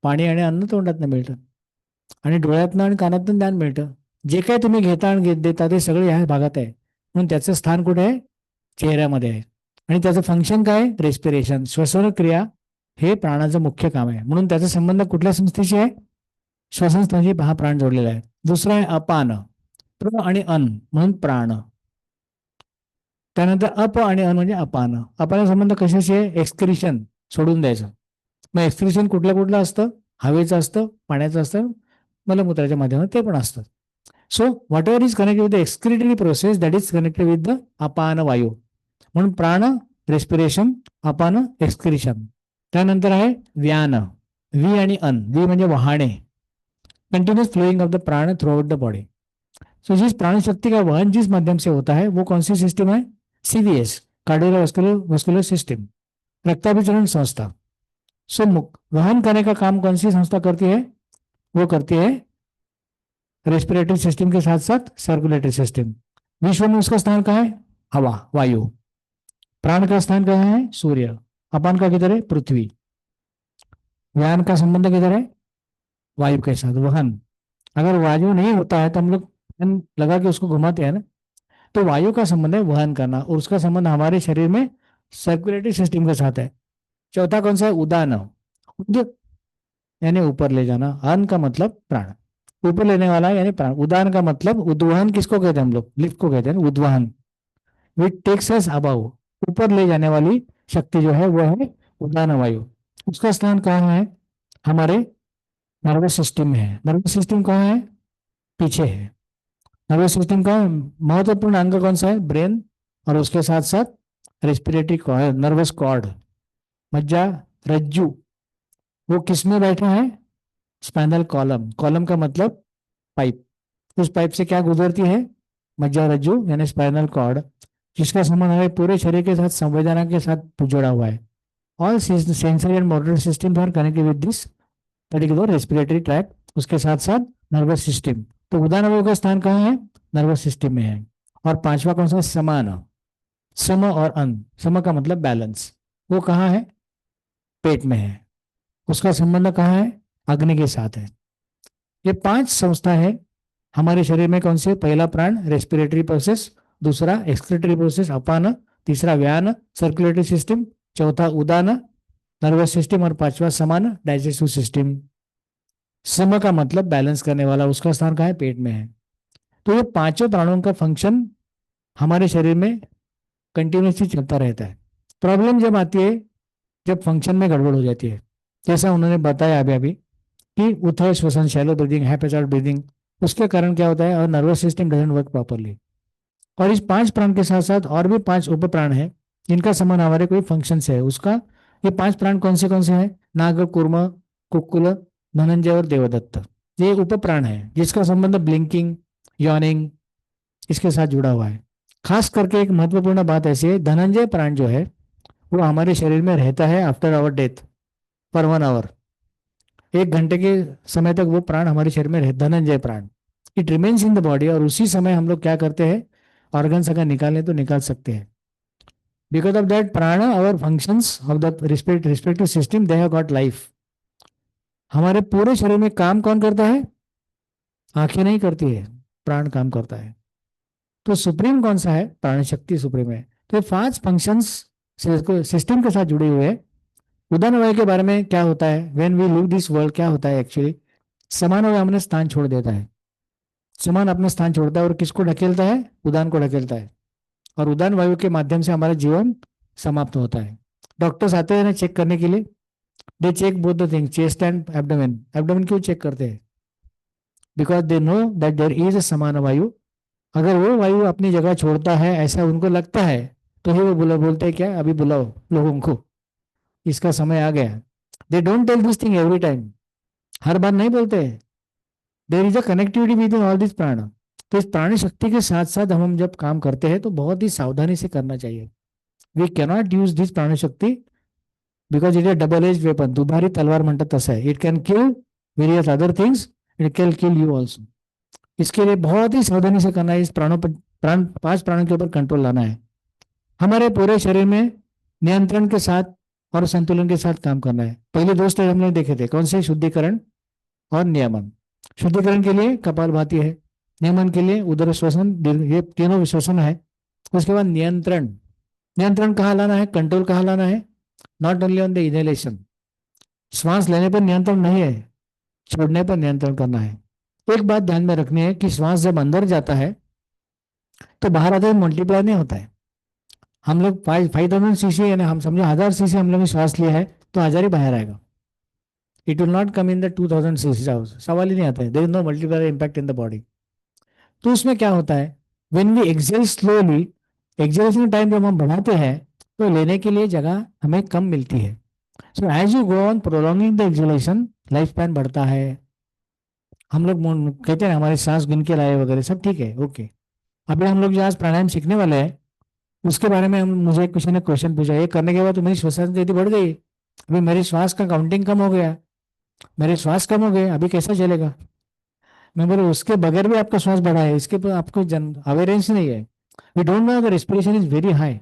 पाणी आणि अन्न तोंडातनं मिळतं, आणि डोळ्यातनं आणि कानातनं ज्ञान मिळतं. जे काय तुम्ही घेता आणि देता ते सगळे ह्या भागात आहे. म्हणून त्याचं स्थान कुठे आहे, चेहऱ्यामध्ये आहे. आणि त्याचं फंक्शन काय, रेस्पिरेशन, श्वसन क्रिया हे प्राणाचं मुख्य काम आहे. म्हणून त्याचा संबंध कुठल्या संस्थेशी आहे, श्वसन संस्थेशी हा प्राण जोडलेला आहे. दुसरा आहे अपान, प्र आणि अन म्हणून प्राण. त्यानंतर अप आणि अन म्हणजे अपान. अपान संबंध कशाशी आहे, एक्सक्रिशन, सोडून द्यायचं. मग एक्सक्रिशन कुठलं कुठलं असतं, हवेचं असतं, पाण्याचं असतं, मलमूत्राच्या माध्यमातून ते पण असतं. So whatever is connected with the excretory process that is connected with the apana vayu. म्हणून प्राण रेस्पिरेशन, अपान एक्सक्रिशन. त्यानंतर आहे व्यान, व्ही आणि अन. व्ही म्हणजे वाहने, कंटिन्यूस फ्लोइंग ऑफ द प्राण थ्रू आउट द बॉडी. सो जिस प्राण शक्ति का वहन जिस माध्यम से होता है वो कौन सी सिस्टम है, सीवीएस, कार्डियोवास्कुलर वस्कुलर सिस्टम, रक्ताभिसरण संस्था. सो वहन करने का काम कौन सी संस्था करती है, वो करती है रेस्पिरेटरी सिस्टम के साथ साथ सर्कुलेटरी सिस्टम. विश्व में उसका स्थान कहाँ है, हवा, वायु. प्राण का स्थान कहाँ है, सूर्य. अपान का किधर है, पृथ्वी. व्यान का संबंध किधर है, वायु के साथ, वहन. अगर वायु नहीं होता है तो हम लोग फैन लगा के उसको घुमाते हैं ना, तो वायु का संबंध है वहन करना, और उसका संबंध हमारे शरीर में सर्कुलेटरी सिस्टम के साथ है. चौथा कौन सा है, उदान, यानी ऊपर ले जाना. अन का मतलब प्राण, ऊपर लेने वाला यानी प्राण. उदान का मतलब उद्वहन किसको कहते हैं हम लोग, लिफ्ट को कहते हैं, उद्वहन. विच टेक्स अस अबव, ऊपर ले जाने वाली शक्ति जो है वो है उदान वायु. उसका स्थान कहाँ है, हमारे नर्वस सिस्टम में है. नर्वस सिस्टम कहाँ है, पीछे है. नर्वस सिस्टम का महत्वपूर्ण अंग कौन सा है, ब्रेन, और उसके साथ साथ रेस्पिरेटरी कॉर्ड, नर्वस कॉर्ड, मज्जा रज्जु. वो किस में बैठा है, स्पाइनल कॉलम. कॉलम का मतलब पाइप. उस पाइप से क्या गुजरती है, मज्जा रज्जु यानी स्पाइनल कॉर्ड, जिसका संबंध हमारे पूरे शरीर के साथ संवेदना के साथ जुड़ा हुआ है. All sensory and motor system are connected with this particular respiratory tract, उसके साथ साथ नर्वस सिस्टम. तो उदान अवयव का स्थान कहाँ है, नर्वस सिस्टम में है. और पांचवा कौन सा, समान, सम और अन. सम का मतलब बैलेंस, वो कहाँ है, पेट में है. उसका संबंध कहाँ है, अग्नि के साथ है. ये 5 संस्था है हमारे शरीर में. कौन से, पहला प्राण रेस्पिरेटरी प्रोसेस, दूसरा एक्सक्रीटरी प्रोसेस अपान, तीसरा व्यान सर्कुलेटरी सिस्टम, चौथा उदान नर्वस सिस्टम, और पांचवा समान डाइजेस्टिव सिस्टम. सम का मतलब बैलेंस करने वाला, उसका स्थान कहाँ है, पेट में है. तो ये 5 प्राणों का फंक्शन हमारे शरीर में कंटिन्यूसली चलता रहता है. प्रॉब्लम जब आती है जब फंक्शन में गड़बड़ हो जाती है, जैसा उन्होंने बताया अभी अभी कि उथल श्वसन, शैलो ब्रीदिंग, हैपेचार्ट ब्रीदिंग, उसके कारण क्या होता है, और nervous system doesn't work properly. और इस 5 प्राण के साथ साथ और भी 5 उप प्राण है जिनका संबंध हमारे कोई फंक्शन से है. उसका ये 5 प्राण कौन से हैं, नाग, कूर्म, कुक्कुल, धनंजय और देवदत्त. ये उप प्राण है जिसका संबंध ब्लिंकिंग, यॉनिंग इसके साथ जुड़ा हुआ है. खास करके एक महत्वपूर्ण बात ऐसी है, धनंजय प्राण जो है वो हमारे शरीर में रहता है after our death for 1 hour. 1 घंटे के समय तक वो प्राण हमारे शरीर में रहता, धनंजय प्राण, it remains in the body, और उसी समय हम लोग क्या करते हैं, ऑर्गन्स अगर निकालने तो निकाल सकते हैं। Because of that prana, our functions of the respective system, they have got life. हमारे पूरे शरीर में काम कौन करता है? आंखें नहीं करती है, प्राण काम करता है। तो सुप्रीम कौन सा है? प्राण शक्ति सुप्रीम है। तो ये 5 फंक्शंस सिस्टम के साथ जुड़े हुए हैं। उदान वायु के बारे में क्या होता है, when we live this world, क्या होता है एक्चुअली, समान वायु अपने स्थान छोड़ देता है, समान अपने स्थान छोड़ता है और किसको ढकेलता है? उदान को ढकेलता है, और उदान वायु के माध्यम से हमारा जीवन समाप्त होता है। डॉक्टर्स आते हैं ना चेक करने के लिए, they check both the thing, chest and abdomen. Abdomen क्यों चेक करते हैं? Because they know that there is a samana vayu. अगर वो वायु अपनी जगह छोड़ता है ऐसा उनको लगता है, तो ही वो बोलते हैं क्या, अभी बुलाओ लोगों को, इसका समय आ गया। They don't tell this thing every time, हर बार नहीं बोलते। There is a connectivity within all this prana. तो इस प्राणी शक्ति के साथ साथ हम जब काम करते हैं तो बहुत ही सावधानी से करना चाहिए। We cannot use this prani shakti because it is double edge weapon, दुधारी तलवार म्हणतात तसं आहे। It can kill various other things, it can kill you also. इसके लिए बहुत ही सावधानी से करना है, इस प्राणों पर, 5 प्राणों के ऊपर कंट्रोल लाना है। हमारे पूरे शरीर में नियंत्रण के साथ और संतुलन के साथ काम करना है। पहले 2 स्टेज हमने देखे थे, कौन से? शुद्धिकरण और नियमन। शुद्धिकरण के लिए कपालभाति है, नियमन के लिए उदर श्वसन, ये तीनों श्वसन है। उसके बाद नियंत्रण, नियंत्रण कहाँ लाना है, कंट्रोल कहाँ लाना है? Not only on the inhalation, श्वास लेने पर नियंत्रण नहीं है, छोड़ने पर नियंत्रण करना है। एक बात ध्यान में रखनी है कि श्वास जब अंदर जाता है तो बाहर आते मल्टीप्लाई नहीं होता है। हम लोग 5000 सीसी, यानी हम समझो 1000 सीसी हम लोग ने श्वास लिया है तो 1000 ही बाहर आएगा। It will not come in the 2000 CC house, सवाल ही नहीं आता है। There is no multiplier impact in the body. तो उसमें क्या होता है, when we exhale slowly, exhalation time जब हम बढ़ाते हैं तो लेने के लिए जगह हमें कम मिलती है। So as you go on prolonging the exhalation, life span बढ़ता है। हम लोग कहते हैं हमारे सांस गिन के लाए वगैरह सब ठीक है, ओके। अभी हम लोग जो आज प्राणायाम सीखने वाले हैं उसके बारे में मुझे किसी ने क्वेश्चन पूछा, ये करने के बाद तो मेरी श्वसन गति बढ़ गई, अभी मेरे श्वास का काउंटिंग कम हो गया, मेरे श्वास कम हो गए, अभी कैसा चलेगा? मैं बोले उसके बगैर भी आपका श्वास बढ़ा है, इसके पर आपको अवेयरनेस नहीं है। We don't know the respiration is very high,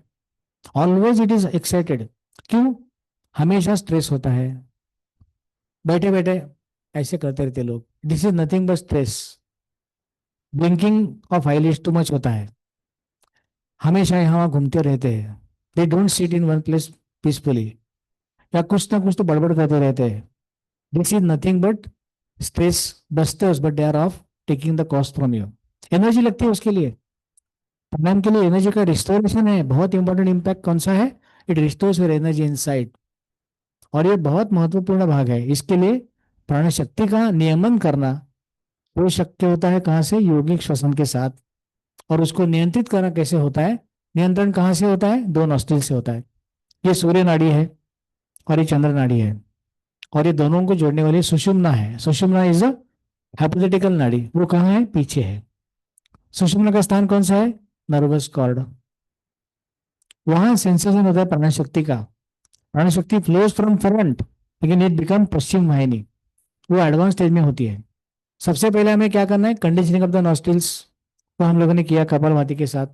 always it is excited. क्यों? हमेशा स्ट्रेस होता है, बैठे बैठे ऐसे करते रहते लोग, this is nothing but stress. Blinking of eyelids too much होता है, हमेशा यहाँ घूमते रहते हैं, they don't sit in one place peacefully, या कुछ ना कुछ तो बड़बड़ करते रहते हैं। This is nothing but stress busters, but they are of taking the cost from you. Energy लगती है उसके लिए, प्राणायाम के लिए एनर्जी का रिस्टोरेशन है। बहुत इंपॉर्टेंट इम्पैक्ट कौन सा है? It restores your energy inside, और ये बहुत महत्वपूर्ण भाग है। इसके लिए प्राण शक्ति का नियमन करना वो शक्य होता है कहाँ से? योगिक श्वसन के साथ। और उसको नियंत्रित करना कैसे होता है? नियंत्रण कहाँ से होता है? 2 नॉस्ट्रिल से होता है। ये सूर्य नाड़ी है और ये चंद्र नाड़ी है, और ये दोनों को जोड़ने वाली सुषुम्ना है। सुषुम्ना इज अ हाइपोथेटिकल नाड़ी, वो कहाँ है? पीछे है। सुषुम्ना का स्थान कौन सा है? Nervous cord. वहां सेंसेशन होता है प्राण शक्ति का। प्राण शक्ति फ्लोज फ्रॉम फ्रंट, लेकिन इट बिकम पश्चिम वाहिनी, वो एडवांस स्टेज में होती है। सबसे पहले हमें क्या करना है? कंडीशनिंग ऑफ द नॉस्ट्रिल्स, वो हम लोगों ने किया कपालभाति के साथ।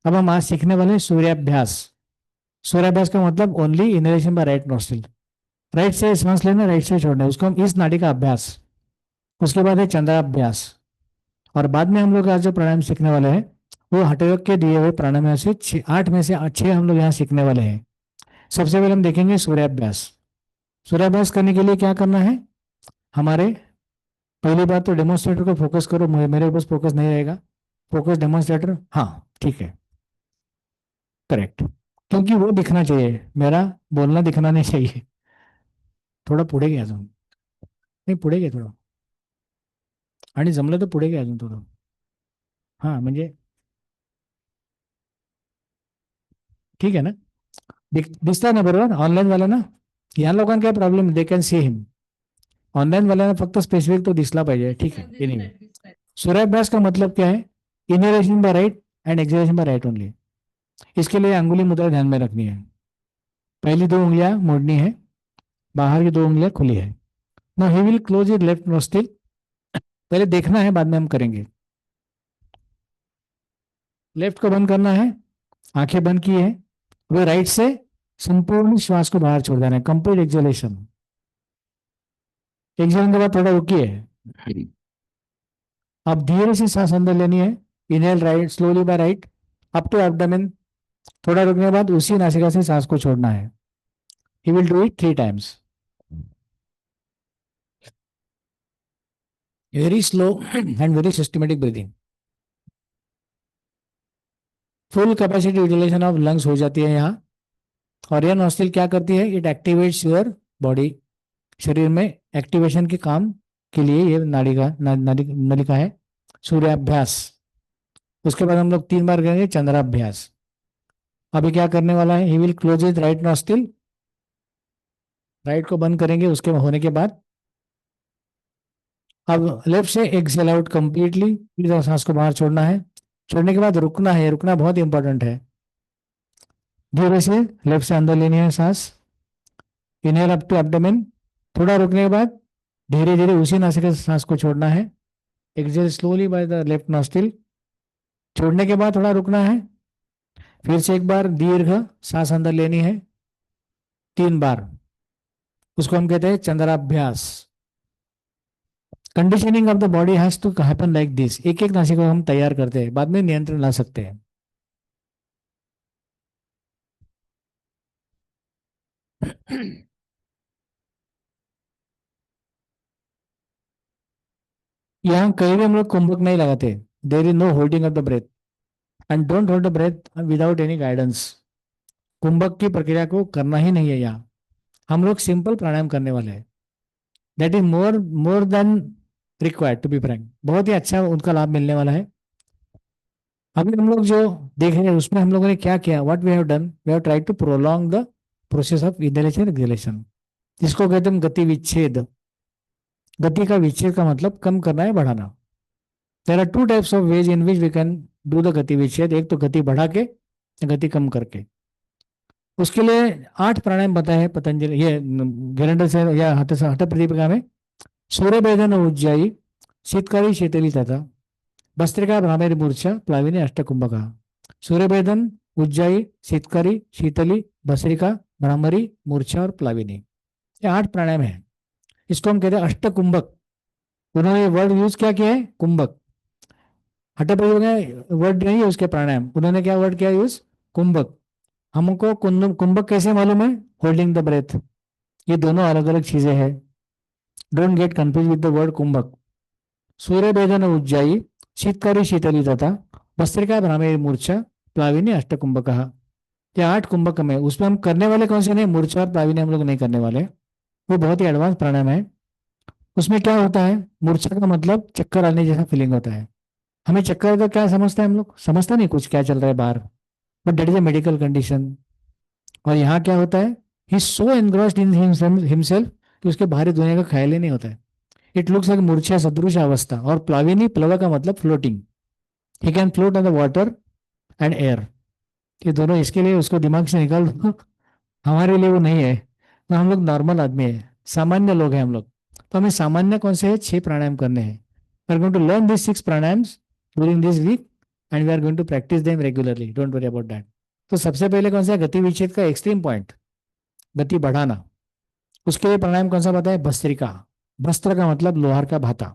अब हम आज सीखने वाले सूर्याभ्यास। सूर्याभ्यास का मतलब only inhalation by right nostril, right से सांस लेना, राइट से छोड़ना, उसको हम इस नाड़ी का अभ्यास। उसके बाद है चंद्राभ्यास, और बाद में हम लोग आज जो प्राणायाम सीखने वाले हैं वो हठयोग के दिए हुए प्राणायाम से 8 में से 6 हम लोग यहाँ सीखने वाले हैं। सबसे पहले हम देखेंगे सूर्याभ्यास। सूर्याभ्यास करने के लिए क्या करना है हमारे? पहली बात तो डेमोन्स्ट्रेटर को फोकस करो, मेरे ऊपर फोकस नहीं रहेगा, फोकस डेमोन्स्ट्रेटर, हाँ ठीक है, करेक्ट, क्योंकि वो दिखना चाहिए, मेरा बोलना दिखना नहीं चाहिए। थोडं पुढे घ्या अजून, नाही पुढे घ्या थोडं, आणि जमलं तर पुढे घ्या अजून थोडं, हां म्हणजे ठीक आहे ना? दिसतंय ना बरोबर ऑनलाईन वाल्यांना? या लोकांना काय problem, they can see him. Online वाला फक्त स्पेसिफिक तो दिसला पाहिजे, ठीक है। एनीवे, सूर्याभ्यास का मतलब क्या है? Inhalation by right and exhalation by right only. इसके लिए अंगुली मुद्रा ध्यान में रखनी है। पहली 2 उंगलियां मोड़नी है, बाहर की 2 उंगलियां खुली है, no he will close is left nostril. पहले देखना है, बाद में हम करेंगे। लेफ्ट को बंद करना है, आंखें बंद की है। वो राइट से संपूर्ण श्वास को बाहर छोड़ देना है, कंप्लीट एक्सहेलेशन। एक्सहेलेशन के बाद थोड़ा रुकिए। अब धीरे से सांस अंदर लेनी है। Inhale right, slowly by right up to abdomen. थोड़ा रुकने के बाद उसी नासिका से सांस को छोड़ना है। He will do it 3 times। Very slow and very systematic breathing. Full capacity utilization of lungs हो जाती है यहाँ। और यह नॉस्ट्रिल क्या करती है, इट एक्टिवेट्स योर बॉडी। शरीर में एक्टिवेशन के काम के लिए ये नलिका है। सूर्याभ्यास। उसके बाद हम लोग 3 बार करेंगे चंद्राभ्यास। अभी क्या करने वाला है, he will close is right nostril. Right को बंद करेंगे उसके होने के बाद। अब लेफ्ट से एक्सेल आउट कंप्लीटली, फिर सांस को बाहर छोड़ना है। छोड़ने के बाद रुकना है, रुकना बहुत इंपॉर्टेंट है। धीरे से लेफ्ट से अंदर लेनी है सांस। Inhale up to abdomen. थोड़ा रुकने के बाद धीरे धीरे उसी नासिका से सांस को छोड़ना है। Exhale slowly by the left nostril. छोड़ने के बाद थोड़ा रुकना है। फिर से एक बार दीर्घ सांस अंदर लेनी है 3 बार। उसको हम कहते हैं चंद्राभ्यास। Conditioning of the body has to happen like this. एक एक नासिका को हम तैयार करते हैं, बाद में नियंत्रण ला सकते हैं। यहाँ कहीं भी हम लोग कुंभक नहीं लगाते। There is no holding of the breath and don't hold the breath without any guidance. कुंभक की प्रक्रिया को करना ही नहीं है यहाँ। हम लोग सिंपल प्राणायाम करने वाले हैं। That is more more than required to be frank. बहुत ही अच्छा उनका लाभ मिलने वाला है। अभी हम लोग जो देख रहे हैं उसमें हम लोगों ने क्या किया, what we have done, we have tried to prolong the process of inhalation exhalation, जिसको कहते हैं गति विच्छेद। गति का विच्छेद का मतलब कम करना है, बढ़ाना। There are 2 types of ways in which we can do the gati vichchhed. एक तो गति बढ़ा के, गति कम करके। उसके लिए 8 प्राणायाम बताए हैं पतंजलि, ये घेरंडल से या हठ प्रदीपिका में। सूर्य भेदन उज्जाई, शीतकारी शीतली तथा भस्त्रिका भ्रामेर मूर्छा प्लाविनी अष्टकुंभका। सूर्यभेदन, उज्जाई, शीतकारी, शीतली, भस्त्रिका, भ्रामरी, मूर्छा और प्लाविनी, ये 8 प्राणायाम है। इसको हम कहते हैं अष्टकुंभक। उन्होंने वर्ड यूज क्या किया है, कुंभक। हठप्रदीप वर्ड नहीं है उसके प्राणायाम, उन्होंने क्या वर्ड किया यूज, कुंभक। हमको कुंभक कैसे मालूम है, होल्डिंग द ब्रेथ। ये दोनों अलग अलग चीजें हैं। Don't get confuse with the word kumbhaka. सूर्य भेदन उज्जाई, शीतकारी शीतली तथा भस्त्रिका भ्रामेर मूर्छा प्लाविनी अष्टकुंभक। ये 8 कुंभक में, उसमें हम करने वाले कौन से नहीं, मूर्छा और प्लाविनी हम लोग नहीं करने वाले। वो बहुत ही एडवांस प्राणायाम है। उसमें क्या होता है, मूर्छा का मतलब चक्कर आने जैसा फीलिंग होता है। हमें चक्कर तो क्या समझता है, हम लोग समझता नहीं कुछ क्या चल रहा है बाहर, but that is a medical condition. और यहाँ क्या होता है, ही सो एनग्रॉस्ड इन हिमसेल्फ कि उसके बाहरी दुनिया का ख्याल ही नहीं होता है। इट लुक्स लाइक मूर्छा सदृश अवस्था। और प्लाविनी, प्लव का मतलब floating. He can float on the water and air. ये दोनों इसके लिए उसको दिमाग से निकाल दो। हमारे लिए वो नहीं है। तो हम लोग नॉर्मल आदमी है, सामान्य लोग हैं हम लोग। तो हमें सामान्य कौन से है, 6 प्राणायाम करने हैं। We are going to learn this 6 pranayams during this week and we are going to practise them regularly, don't worry about that. तो सबसे पहले कौन सा है, गति विच्छेद का एक्सट्रीम पॉइंट, गति बढ़ाना। उसके लिए प्राणायाम कौन सा बताया, भस्त्रिका। भस्त्र का मतलब लोहार का भाता।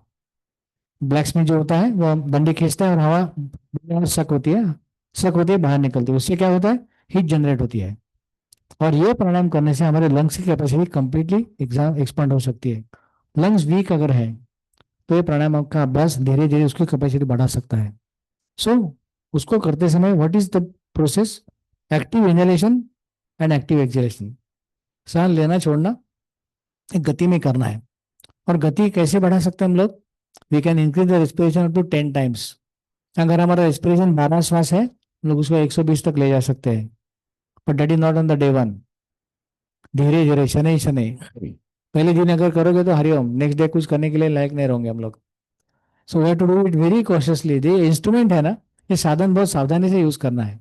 ब्लैक स्मिथ जो होता है वो डंडी खींचता है और हवा शक होती है, शक होती है, बाहर निकलती है। उससे क्या होता है, हीट जनरेट होती है। और ये प्राणायाम करने से हमारे लंग्स की कैपेसिटी कंप्लीटली एक्सपांड हो सकती है। लंग्स वीक अगर है तो ये प्राणायाम का अभ्यास धीरे धीरे उसकी कैपेसिटी बढ़ा सकता है। सो उसको करते समय what is the process, active inhalation and active exhalation. सांस लेना छोड़ना एक गति में करना है। और गति कैसे बढ़ा सकते हैं हम लोग, we can increase the respiration up to 10 times। अगर हमारा रेस्पिरेशन 12 श्वास है, हम लोग उसको 120 तक ले जा सकते हैं। But that is not on the day 1। धीरे धीरे, शनै शनै। पहले दिन अगर करोगे तो हरिओम, नेक्स्ट डे कुछ करने के लिए लायक नहीं रहोगे हम लोग। So we have to do it very cautiously. ये इंस्ट्रूमेंट है ना, ये साधन बहुत सावधानी से यूज करना है।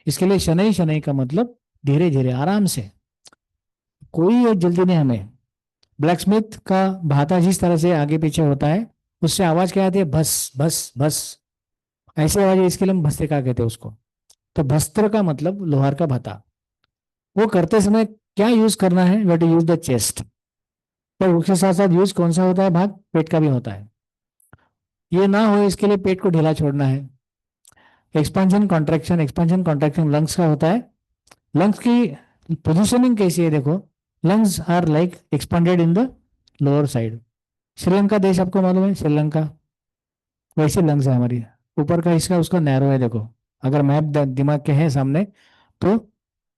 इसके लिए शनै शनै का मतलब धीरे धीरे, आराम से, कोई जल्दी नहीं हमें। ब्लैकस्मिथ का भाता जिस तरह से आगे पीछे होता है, उससे आवाज क्या आती है, भस भस भस, ऐसी आवाज है, इसके लिए हम भस्त्रिका कहते हैं उसको। तो भस्त्र का मतलब लोहार का भाता। वो करते समय क्या यूज करना है, we to use the chest. पर उसके साथ साथ यूज कौन सा होता है भाग, पेट का भी होता है। ये ना हो इसके लिए पेट को ढीला छोड़ना है। एक्सपांशन कॉन्ट्रैक्शन लंग्स का होता है। लंग्स की पोजिशनिंग कैसी है देखो, lungs are like expanded in the lower side. Sri Lanka देश आपको मालूम है, श्रीलंका वैसे लंग्स है हमारी। ऊपर का इसका उसका नैरो है देखो। अगर मैप दिमाग के है सामने, तो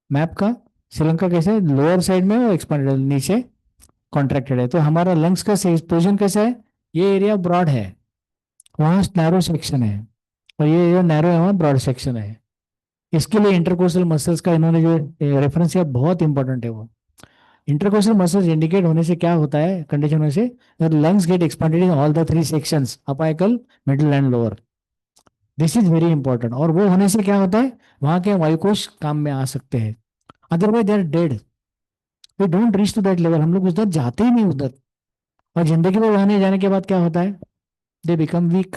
मैप का श्रीलंका कैसे लोअर साइड में वो एक्सपांडेड, नीचे कॉन्ट्रैक्टेड है। तो हमारा लंग्स का पोजिशन कैसा है, ये एरिया ब्रॉड है, वहाँ नैरो सेक्शन है, और ये एरिया नैरो है, वहाँ ब्रॉड सेक्शन है। इसके लिए इंटरकोस्टल मसल्स का इन्होंने जो रेफरेंस किया बहुत इंपॉर्टेंट है वो। इंटरकोस्टल मसल्स इंडिकेट होने से क्या होता है, कंडीशन होने से lungs get expanded in all the three sections, apical, middle and lower. This is very important. और वो होने से क्या होता है, वहां के वायुकोश काम में आ सकते हैं, otherwise they are dead. We don't reach to that level, हम लोग उधर जाते ही नहीं उधर। और जिंदगी में वहां जाने के बाद क्या होता है, दे बिकम वीक।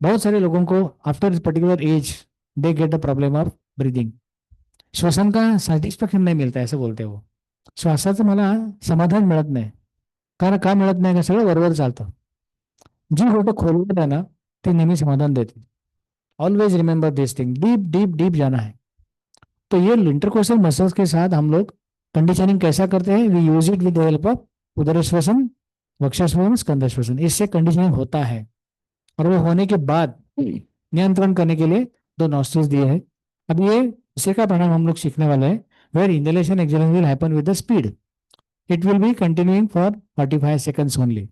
बहुत सारे लोगों को after particular age they get the problem of breathing. श्वसन का सॅटिस्फॅक्शन नाही मिळत आहे असं बोलते वो. श्वासाचं मला समाधान मिळत नाही. कारण का मिळत नाही, का सगळं वरवर चालतं. जी गोष्ट खोलवर आहे ना, ती नेहमी समाधान देते. Always remember this thing, deep deep deep जाना है. तो ये इंटरकोस्टल मसल्स के साथ हम लोग कंडीशनिंग कैसा करते हैं, we use it with the help of udar shwasan, वक्षा श्वसन, स्कंद श्वसन. इससे कंडीशनिंग होता है. और वो होने के बाद नियंत्रण करने के लिए दो नॉस्ट्रिल्स दिए हैं. अब ये उसी का परिणाम हम लोग सीखने वाले हैं. Where inhalation exhalation will happen with the speed. It will be continuing for 45 seconds only.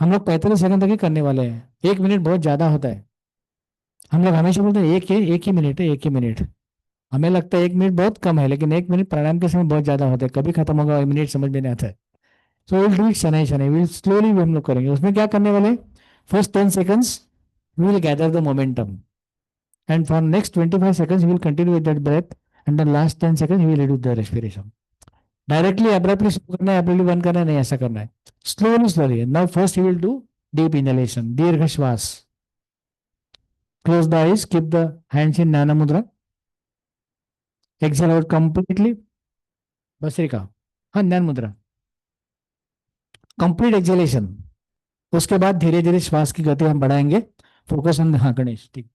हम लोग 45 सेकंड तक ही करने वाले हैं. 1 मिनट बहुत ज्यादा होता है. हम लोग हमेशा बोलते हैं एक ही मिनट है, 1 ही मिनट. हमें लगता है 1 मिनट बहुत कम है, लेकिन 1 मिनट प्राणायाम के समय बहुत ज्यादा होता है. कभी खत्म होगा 1 मिनट समझ में नहीं आता है. सो विल डू इट शनै शनै, विल स्लोली हम लोग करेंगे. उसमें क्या करने वाले, first 10 seconds we will gather the momentum, and for next 25 seconds we will continue with that breath, and the last 10 seconds we will reduce the respiration. Directly abruptly शुरू करना है, अब्रप्टली बंद करना है, नहीं ऐसा करना है. Slowly slowly. Now first you will do deep inhalation, दीर्घ श्वास. Close the eyes, keep the hands in gyan mudra. Exhale out completely, bhastrika. हाँ, ज्ञान मुद्रा, कंप्लीट एक्सेलेशन. उसके बाद धीरे धीरे श्वास की गति हम बढ़ाएंगे. फोकस ऑन, हाँ गणेश, ठीक.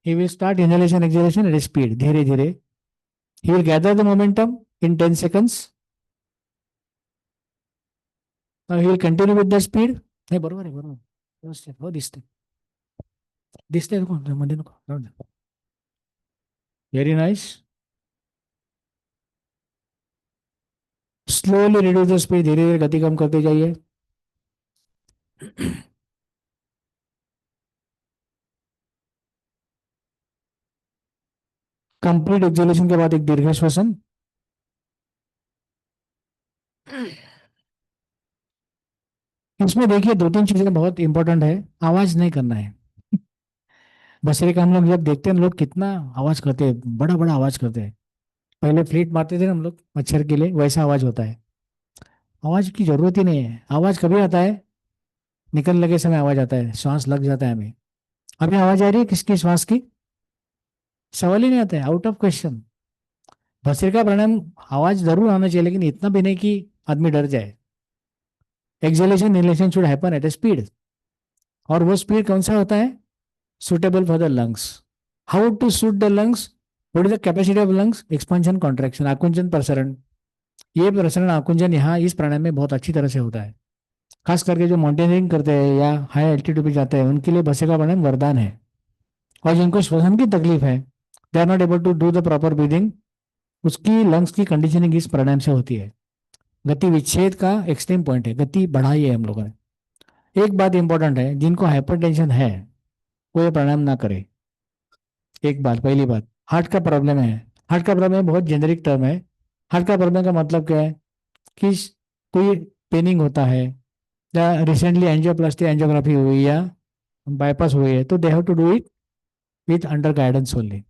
He will start inhalation, exhalation at a speed, धीरे धीरे. He will gather the momentum in 10 seconds. Now he will continue with the speed. नाही, बरोबर आहे, बरोबर. व्यवस्थित हो, दिसते दिसते नको मध्ये नको. Very nice. Slowly reduce the speed, धीरे धीरे गति कम करते जाइए. कंप्लीट एक्सहेलेशन के बाद एक दीर्घ श्वसन. इसमें देखिए 2-3 चीजें बहुत इंपॉर्टेंट है. आवाज नहीं करना है. बसरे का हम लोग जब देखते हैं, लोग कितना आवाज करते हैं, बड़ा बड़ा आवाज करते हैं. पहले फ्लीट मारते थे ना हम लोग मच्छर के लिए, वैसा आवाज होता है. आवाज की जरूरत ही नहीं है. आवाज कभी आता है, निकलने लगे समय आवाज आता है, श्वास लग जाता है हमें. अभी आवाज आ रही है किसकी, श्वास की, सवाल ही नहीं आता है, आउट ऑफ क्वेश्चन. भस्त्रिका प्राणायाम आवाज जरूर आना चाहिए, लेकिन इतना भी नहीं कि आदमी डर जाए. Exhalation inhalation should happen at a speed. और वो स्पीड कौन सा होता है, suitable for the lungs. How to suit the lungs, what is the capacity of lungs, expansion contraction, आकुंचन प्रसरण. ये प्रसरण आकुंचन यहाँ इस प्राणायाम में बहुत अच्छी तरह से होता है. खास करके जो माउंटेनियरिंग करते हैं या हाई एल्टीट्यूड पे जाते हैं, उनके लिए भस्त्रिका प्राणायाम वरदान है. और जिनको श्वसन की तकलीफ है, they are not able to do the proper breathing, उसकी लंग्स की कंडीशनिंग इस प्राणायाम से होती है. गति विच्छेद का एक्सट्रीम पॉइंट है, गति बढ़ाई है हम लोगों ने. एक बात इंपॉर्टेंट है, जिनको हाइपरटेंशन है वो ये प्राणायाम ना करे. एक बात, पहली बात. हार्ट का प्रॉब्लम है, हार्ट का प्रॉब्लम बहुत जेनरिक टर्म है. हार्ट का प्रॉब्लम का मतलब क्या है, कि कोई पेनिंग होता है, या रिसेंटली एंजियोप्लास्टी एंजियोग्राफी हुई या बाईपास हुई है, तो they have to do it with under guidance only.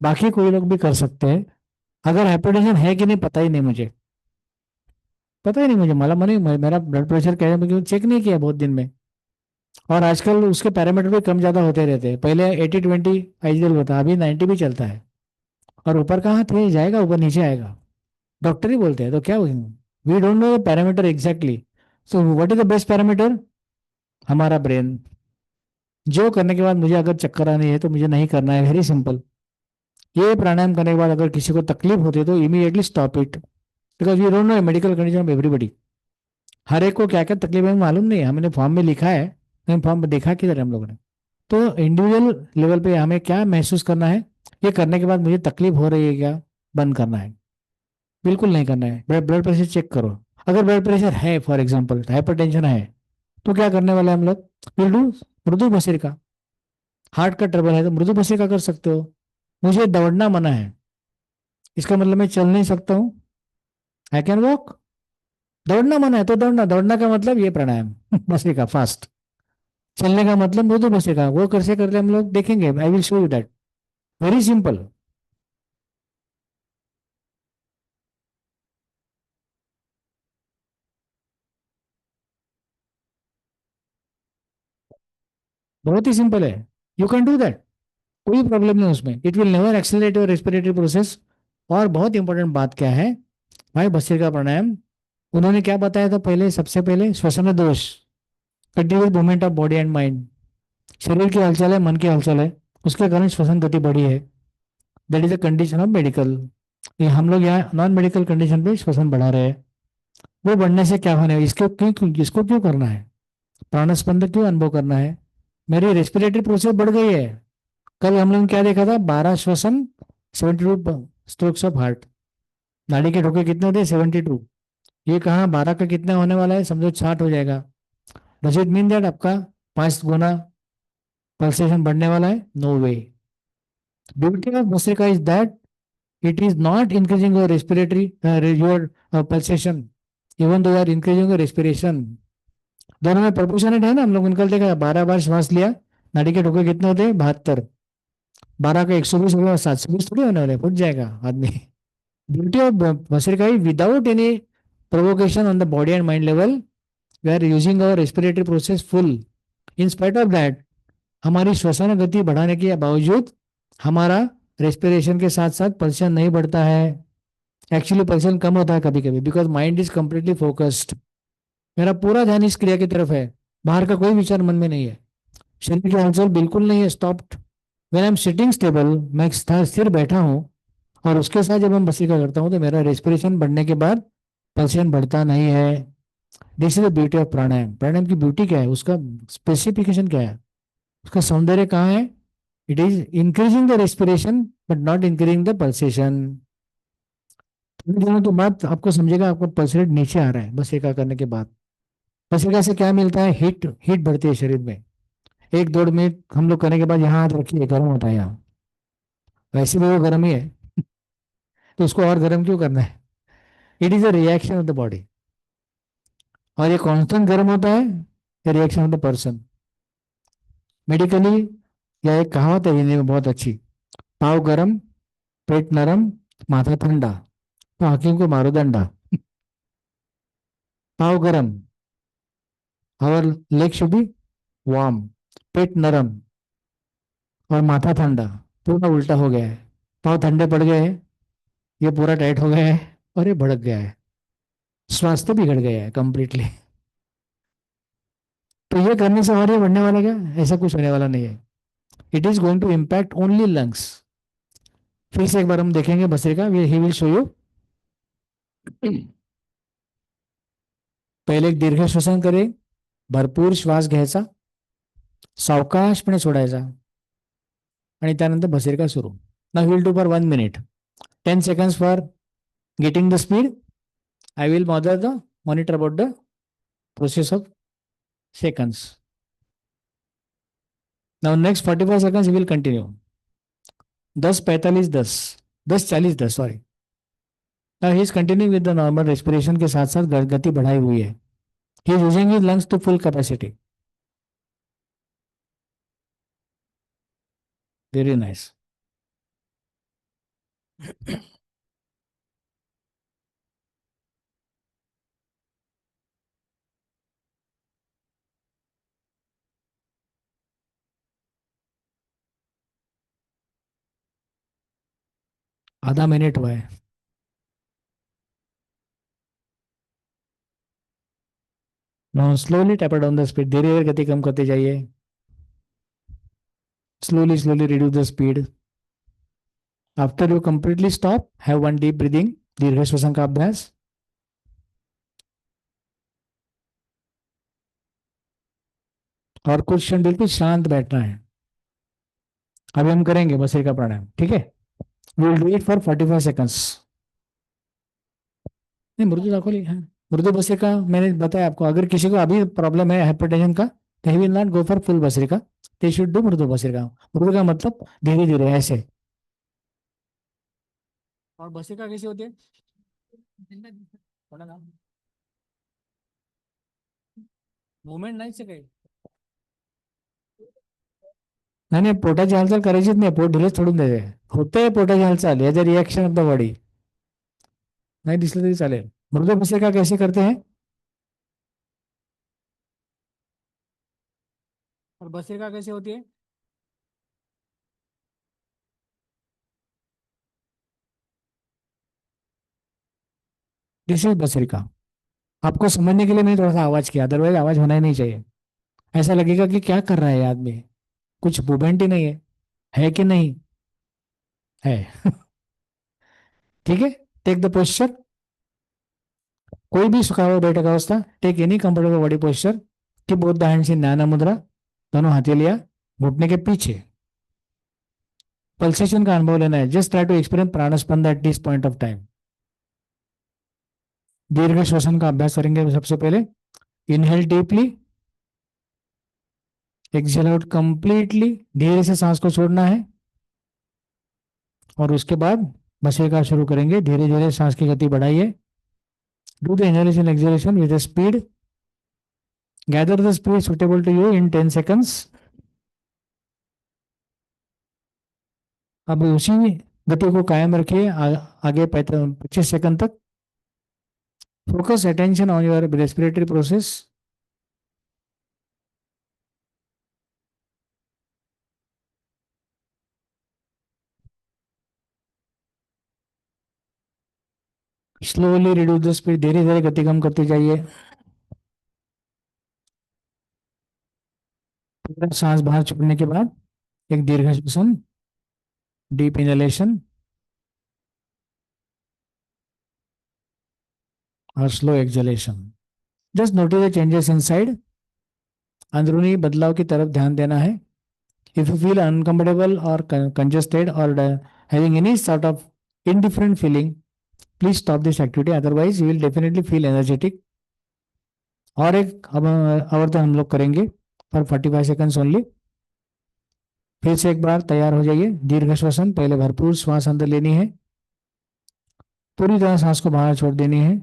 बाकी कोई लोग भी कर सकते हैं. अगर हाइपरटेंशन है कि नहीं पता ही नहीं मुझे, पता ही नहीं मुझे, मला मनी मेरा ब्लड प्रेशर क्या है मुझे चेक नहीं किया बहुत दिन में। और आजकल उसके पैरामीटर भी कम ज़्यादा होते रहते हैं, पहले 80/20 आइडियल होता, अभी 90 भी चलता है। और ऊपर कहाँ थे जाएगा, ऊपर नीचे आएगा, डॉक्टर ही बोलते हैं, तो क्या we don't know the parameter exactly. So what is the best parameter? हमारा ब्रेन। जो करने के बाद मुझे अगर चक्कर आनी है तो मुझे नहीं करना है, वेरी सिंपल। ये प्राणायाम करने के बाद अगर किसी को तकलीफ होती है तो immediately stop it, because we don't know medical condition of everybody. हर एक को क्या क्या तकलीफ है मालूम नहीं है, हमने फॉर्म में लिखा है लेकिन फॉर्म में देखा किधर है हम लोगों ने। तो इंडिविजुअल लेवल पे हमें क्या महसूस करना है, ये करने के बाद मुझे तकलीफ हो रही है क्या, बंद करना है। बिल्कुल नहीं करना है। ब्लड प्रेशर चेक करो, अगर ब्लड प्रेशर है फॉर एग्जाम्पल हाइपरटेंशन है, तो क्या करने वाले हम लोग, विल डू मृदु भस्त्रिका। हार्ट का ट्रबल है तो मृदु भस्त्रिका कर सकते हो। मुझे दौड़ना मना है, इसका मतलब मैं चल नहीं सकता हूँ, आई कैन वॉक। दौड़ना मना है तो दौड़ना, दौड़ना का मतलब ये प्राणायाम भस्त्रिका फास्ट। चलने का मतलब मृदु भस्त्रिका, वो कैसे करते हम लोग देखेंगे, I will show you that, very simple. बहुत ही सिंपल है, यू कैन डू दैट, कोई प्रॉब्लम नहीं उसमें, it will never accelerate your respiratory process. और बहुत इंपॉर्टेंट बात क्या है, भाई भस्त्रिका प्राणायाम उन्होंने क्या बताया था पहले, सबसे पहले श्वसन दोष, continuous movement of body and mind. शरीर की हलचल है, मन की हलचल है, उसके कारण श्वसन गति बढ़ी है, that is a condition of medical. ये हम लोग यहाँ नॉन मेडिकल कंडीशन पे श्वसन बढ़ा रहे हैं। वो बढ़ने से क्या होने, इसको क्यों करना है, प्राणस्पंद क्यों अनुभव करना है, मेरी रेस्पिरेटरी प्रोसेस बढ़ गई है। कल हम लोग ने क्या देखा था, 12 श्वसन, 72 स्ट्रोक्स ऑफ हार्ट, नाड़ी के ठोके कितने होते हैं, 72। ये कहाँ 12 का कितना होने वाला है, समझो 60 हो जाएगा। डज इट मीन दैट आपका 5 गुना पल्सेशन बढ़ने वाला है, no way. Beauty of bhastrika is that it is not increasing your respiratory your pulsation, even though you are increasing your respiration। दोनों में प्रोपोर्शनेट है ना, हम लोग निकलते गए 12 बार श्वास लिया, नाड़ी के ठोके कितने होते हैं, 72। 12 का 120 होगा, 720 थोड़ी होने वाले, फुट जाएगा आदमी। Beauty of bhastrika without any provocation on the body and mind level, we are using our respiratory process full. In spite of that, हमारी श्वसन गति बढ़ाने के बावजूद हमारा रेस्पिरेशन के साथ साथ पल्सन नहीं बढ़ता है। एक्चुअली पल्सन कम होता है कभी कभी, because mind is completely focused. मेरा पूरा ध्यान इस क्रिया की तरफ है, बाहर का कोई विचार मन में नहीं है, शरीर की हलचल बिल्कुल नहीं है, stopped. When I am sitting stable, मैं स्थिर बैठा हूँ, और उसके साथ जब मैं भस्त्रिका करता हूँ तो मेरा रेस्पिरेशन बढ़ने के बाद पल्सन बढ़ता नहीं है। This is the beauty of pranayama. प्राणायाम की ब्यूटी क्या है, उसका स्पेसिफिकेशन क्या है, उसका सौंदर्य कहाँ है, it is increasing the respiration but not increasing the pulsation. थोड़ी दिनों के बाद आपको समझेगा आपका पल्स रेट नीचे आ रहा है भस्त्रिका करने के बाद। भस्त्रिका से क्या मिलता है, हीट, हीट बढ़ती है शरीर में। 1-2 मिनट हम लोग करने के बाद यहाँ हाथ रखिए, गर्म होता है यहाँ, वैसे भी वो गर्म ही है, तो उसको और गर्म क्यों करना है। It is a reaction of the body, और ये कांस्टेंट गर्म होता है, ये reaction of the person. Medically यह एक कहावत है हिंदी में बहुत अच्छी, पाव गरम, पेट नरम, माथा ठंडा, तो हकीम को मारो डंडा। पाव गरम, और लेग शुड बी वार्म, पेट नरम और माथा ठंडा, पूरा उल्टा हो गया है। पाँव ठंडे पड़ गए हैं, ये पूरा टाइट हो गया है, और ये भड़क गया है, स्वास्थ्य बिगड़ गया है कंप्लीटली। तो ये करने से और ये बढ़ने वाला क्या, ऐसा कुछ होने वाला नहीं है। It is going to impact only lungs. फिर से एक बार हम देखेंगे bhastrika, he will show you. पहिले एक दीर्घ श्वसन करे, भरपूर श्वास घ्यायचा, सावकाशपणे सोडायचा, आणि त्यानंतर भस्त्रिका सुरू। Now will do for 1 minute, 10 seconds for getting the speed. I will monitor about the process of seconds. Now next 45 seconds we will continue. 10-45-10, 10-40-10, sorry. Now he is continuing with the normal respiration के साथ साथ गति बढ़ाई हुई है. He is using his lungs to full capacity. Very nice. आधा minute हुआ है। No, slowly tap down the speed, धीरे धीरे गति कम करते जाइए। Slowly slowly reduce the speed. After you completely stop, have one deep breathing, दीर्घ श्वसन का अभ्यास। और कुछ क्षण बिल्कुल शांत बैठना है। अभी हम करेंगे भस्त्रिका प्राणायाम, ठीक है? We will do it for 45 seconds. नहीं, मृदु दाखोली, हाँ। मृदु भस्त्रिका मैंने बताया आपको, अगर किसी को अभी प्रॉब्लम है हाइपरटेंशन का, तो he will not go for full bhastrika, they should do मृदु भस्त्रिका। मृदु का मतलब धीरे धीरे ऐसे। और भस्त्रिका कैसी होती है? मुवमेंट नाही से काही. नाही नाही, पोटाची हालचाल करायचीच नाही, पोट ढिलेच सोडून द्यायचे. होते पोटाची हालचाल, as a reaction of the body. नाही दिसलं तरी चालेल. मृदु भस्त्रिका कैसे करते हैं? और भस्त्रिका कैसे होती है? This is bhastrika. आपको समझने के लिए मैंने थोड़ा सा आवाज किया, अदरवाइज आवाज होना ही नहीं चाहिए। ऐसा लगेगा कि क्या कर रहा है ये आदमी, कुछ मूवमेंट ही नहीं है कि नहीं है? ठीक है। टेक द पोस्चर, कोई भी सुखा हुआ बैठक अवस्था, take any comfortable body posture. Keep both the hands in dhyan mudra, दोनों हथेलियां घुटने के पीछे। पल्सेशन का अनुभव लेना है, just try to experience pranaspanda at this point of time. दीर्घ श्वसन का अभ्यास करेंगे सबसे पहले। Inhale deeply, exhale out completely, धीरे से सांस को छोड़ना है। और उसके बाद भस्त्रिका शुरू करेंगे, धीरे धीरे सांस की गति बढ़ाइए। Do the inhalation exhalation with speed, gather the speed suitable to you in 10 seconds। अब उसी गति को कायम रखिए आगे 25 सेकंड तक। Focus attention on your respiratory process. Slowly reduce the speed, धीरे धीरे गति कम करते जाइए। पूरा सांस बाहर छोड़ने के बाद एक दीर्घ श्वसन, डीप इनहेलेशन और slow exhalation. Just notice the changes inside, अंदरूनी बदलाव की तरफ ध्यान देना है। इफ यू फील अनकंफर्टेबल और कंजेस्टेड और having any sort of indifferent feeling, please stop this activity, otherwise you will definitely feel energetic। और एक अब आवर्तन हम लोग करेंगे फॉर 45 seconds ओनली। फिर से एक बार तैयार हो जाइए। दीर्घ श्वसन, पहले भरपूर श्वास अंदर लेनी है, पूरी तरह सांस को बाहर छोड़ देनी है।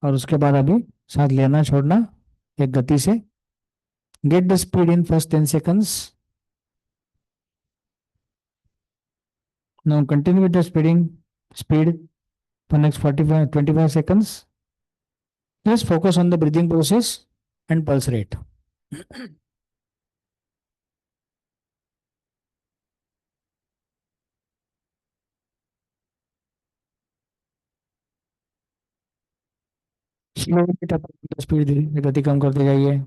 और उसके बाद अभी सांस लेना छोड़ना एक गति से। Get the speed in first 10 seconds। Now continue with the speed for next 25 seconds. Just focus on the breathing process and pulse rate. Speed धीरे गति कम करते जाइए।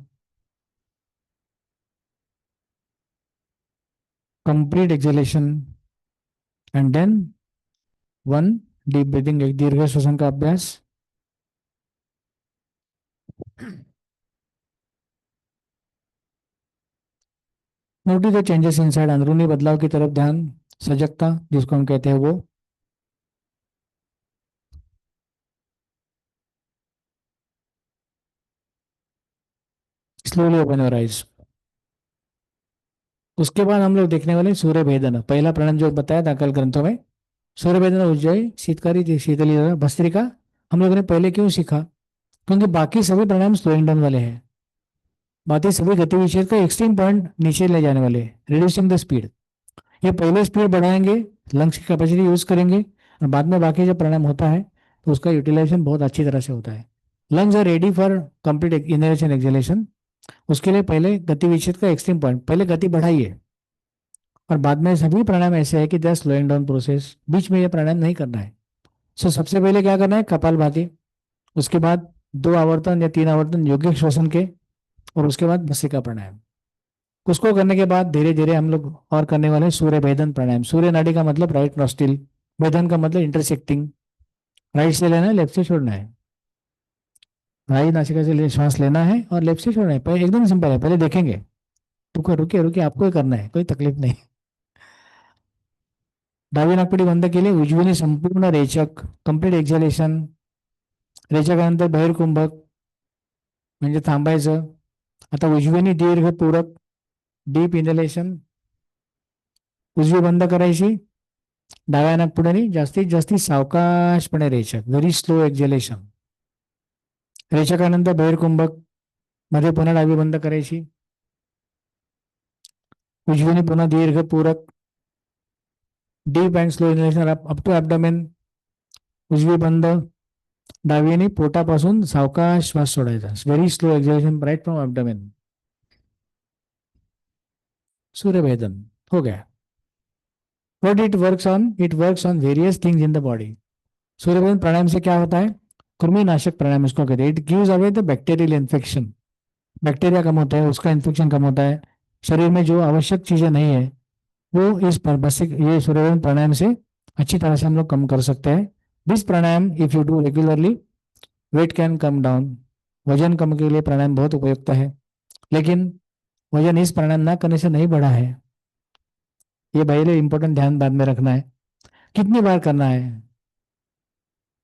Complete exhalation and then one deep breathing, एक दीर्घ श्वसन का अभ्यास। नोटिस द चेंजेस इनसाइड, अंदरूनी बदलाव की तरफ ध्यान, सजगता जिसको हम कहते हैं वो। Slowly open your eyes. उसके बाद हम लोग देखने वाले सूर्य भेदन, पहला प्राणायाम जो बताया था कल ग्रंथों में। सूर्य भेदन, उज्जयी, शीतकारी, शीतली, भस्त्रिका हम लोगों ने पहले क्यों सीखा? क्योंकि बाकी सभी प्राणायाम स्लोइंग डाउन वाले हैं, बाकी सभी गतिविषय का एक्सट्रीम पॉइंट नीचे ले जाने वाले, रिड्यूसिंग द स्पीड। ये पहले स्पीड बढ़ाएंगे, लंग्स की कैपेसिटी यूज करेंगे, और बाद में बाकी जब प्राणायाम होता है तो उसका यूटिलाइजेशन बहुत अच्छी तरह से होता है। Lungs are ready for complete inhalation exhalation. उसके लिए पहले गति विच्छेद का एक्सट्रीम पॉइंट, पहले गति बढ़ाइए, और बाद में सभी प्राणायाम ऐसे है कि they are slowing down process, बीच में ये प्राणायाम नहीं करना है। सो सबसे पहले क्या करना है, कपालभाति, उसके बाद 2 आवर्तन या 3 आवर्तन यौगिक श्वसन के, और उसके बाद भस्त्रिका प्राणायाम। उसको करने के बाद धीरे धीरे हम लोग और करने वाले हैं सूर्य भेदन प्राणायाम। सूर्य नाड़ी का मतलब राइट नॉस्ट्रिल, भेदन का मतलब इंटरसेक्टिंग, राइट से लेना है, लेफ्ट से छोड़ना है। राइट नासिका से श्वास लेना है और लेफ्ट से छोड़ना है। पहले एकदम सिंपल है, पहले देखेंगे। रुको, रुकिए रुकिए, आपको ही करना है, कोई तकलीफ नहीं। डावी नाकपुडी बंद केली, उजवीने संपूर्ण रेचक, कंप्लीट एक्झॅलेशन, रेचकानंतर बहिर्कुंभक म्हणजे थांबायचं. आता उजवीने दीर्घ पूरक, डीप इनहेलेशन, उजवी बंद करायची, डाव्या नाकपुडीने जास्तीत जास्त सावकाशपणे रेचक, व्हेरी स्लो एक्झॅलेशन. रेचकानंतर बहिर्कुंभक मध्ये पुन्हा डावी बंद करायची, उजवीने पुन्हा दीर्घ पूरक, deep and slow inhalation up to abdomen, उजवी बंद, डावीने पोटापासून सावकाश श्वास सोडायचा, very slow exhalation right from abdomen. सूर्यभेदन हो गया. What it works on? It works on various things in the body. Suryabhedan प्राणायाम से क्या होता है, कृमि नाशक प्राणायाम इसको कहते हैं. It gives away the bacterial infection, bacteria कम होता है, उसका इन्फेक्शन कम होता है, शरीर में जो आवश्यक चीजें नहीं है वो इस बसिक ये सूर्यभेदन प्राणायाम से अच्छी तरह से हम लोग कम कर सकते हैं. This pranayama if you do regularly, weight can come down. वजन कम के लिए प्राणायाम बहुत उपयुक्त है, लेकिन वजन इस प्राणायाम ना करने से नहीं बढ़ा है. ये पहले इंपॉर्टेंट ध्यान बाद में रखना है. कितनी बार करना है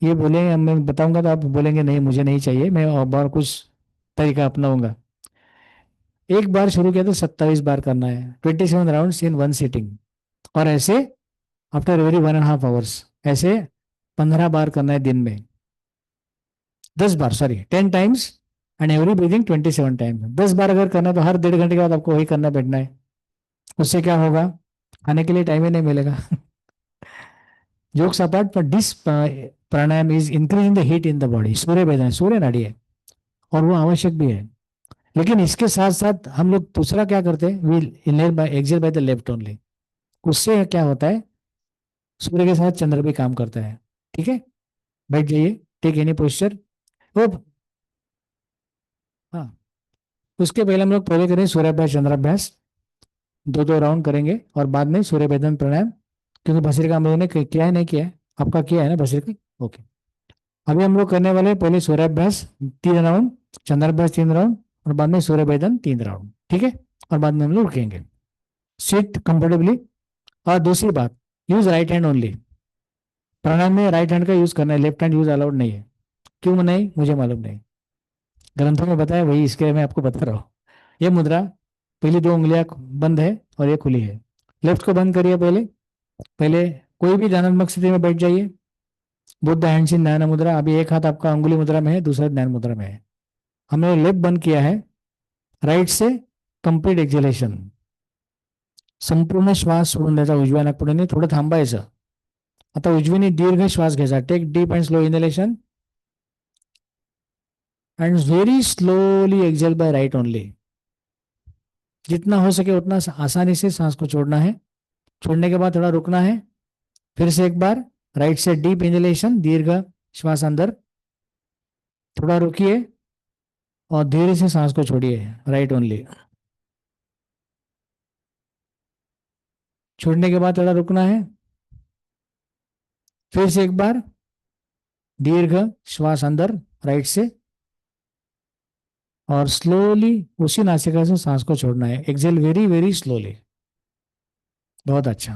ये बोलेंगे, मैं बताऊंगा तो आप बोलेंगे नहीं मुझे नहीं चाहिए, मैं और कुछ तरीका अपनाऊंगा. एक बार शुरू किया तो 27 बार करना है, 27 राउंड्स इन वन सीटिंग. और ऐसे आफ्टर एवरी 1.5 आवर्स, ऐसे 15 बार करना है दिन में. 10 बार, sorry 10 times, and every breathing 27 times. 10 बार अगर करना है तो हर 1.5 घंटे के बाद आपको वही करना बैठना है. उससे क्या होगा, खाने के लिए टाइम ही नहीं मिलेगा. जोक्स अपार्ट, पर this pranayama is increasing the heat in the body. सूर्य भेदन, सूर्य नाड़ी है और वो आवश्यक भी है. लेकिन इसके साथ साथ हम लोग दूसरा क्या करते हैं, we inhale by exhale by the left only. उससे क्या होता है, सूर्य के साथ चंद्र भी काम करता है. ठीक है, बैठ जाइए, टेक एनी पोस्चर. वो हाँ, उसके पहले हम लोग पहले करें सूर्याभ्यास चंद्राभ्यास, 2-2 राउंड करेंगे और बाद में सूर्य भेदन प्राणायाम. क्योंकि भस्त्रिका हम लोगों ने किया है, नहीं किया है, आपका किया है ना भस्त्रिका, ओके. अभी हम लोग करने वाले हैं पहले सूर्याभ्यास 3 राउंड, चंद्राभ्यास 3 राउंड, और बाद में सूर्य भेदन 3 राउंड. ठीक है, और बाद में हम लोग रुकेंगे. Seat comfortably. और दूसरी बात, यूज राइट हैंड ओनली. प्राणायाम में राइट हैंड का यूज करना है, लेफ्ट हैंड यूज अलाउड नहीं है. क्यों नहीं मुझे मालूम नहीं, ग्रंथों में बताया वही, इसके मैं आपको बता रहा हूँ. ये मुद्रा, पहली 2 उंगलियां बंद है और ये खुली है. लेफ्ट को बंद करिए पहले. पहले कोई भी ध्यानात्मक स्थिति में बैठ जाइए. बुद्ध हैंड्स इन ध्यान मुद्रा. अभी एक हाथ आपका अंगुली मुद्रा में है, दूसरा ध्यान मुद्रा में है. हमने लेफ्ट बंद किया है, राइट से कंप्लीट एक्झेलेशन, संपूर्ण श्वास सोडून द्यायचा उजव्या नाकपुडीने, थोडं थांबायचं. आता उजवीने दीर्घ श्वास घ्यायचा. Take deep and slow inhalation and very slowly exhale by right only. जितना हो सके उतना आसानी से सांस को छोड़ना है. छोड़ने के बाद थोड़ा रुकना है. फिर से एक बार राइट से डीप इनहेलेशन, दीर्घ श्वास अंदर, थोड़ा रुकिए और धीरे से सांस को छोड़िए, राइट ओनली. छोड़ने के बाद थोड़ा रुकना है. फिर से एक बार दीर्घ श्वास अंदर राइट से, और स्लोली उसी नासिका से सांस को छोड़ना है. Exhale very very slowly. बहुत अच्छा.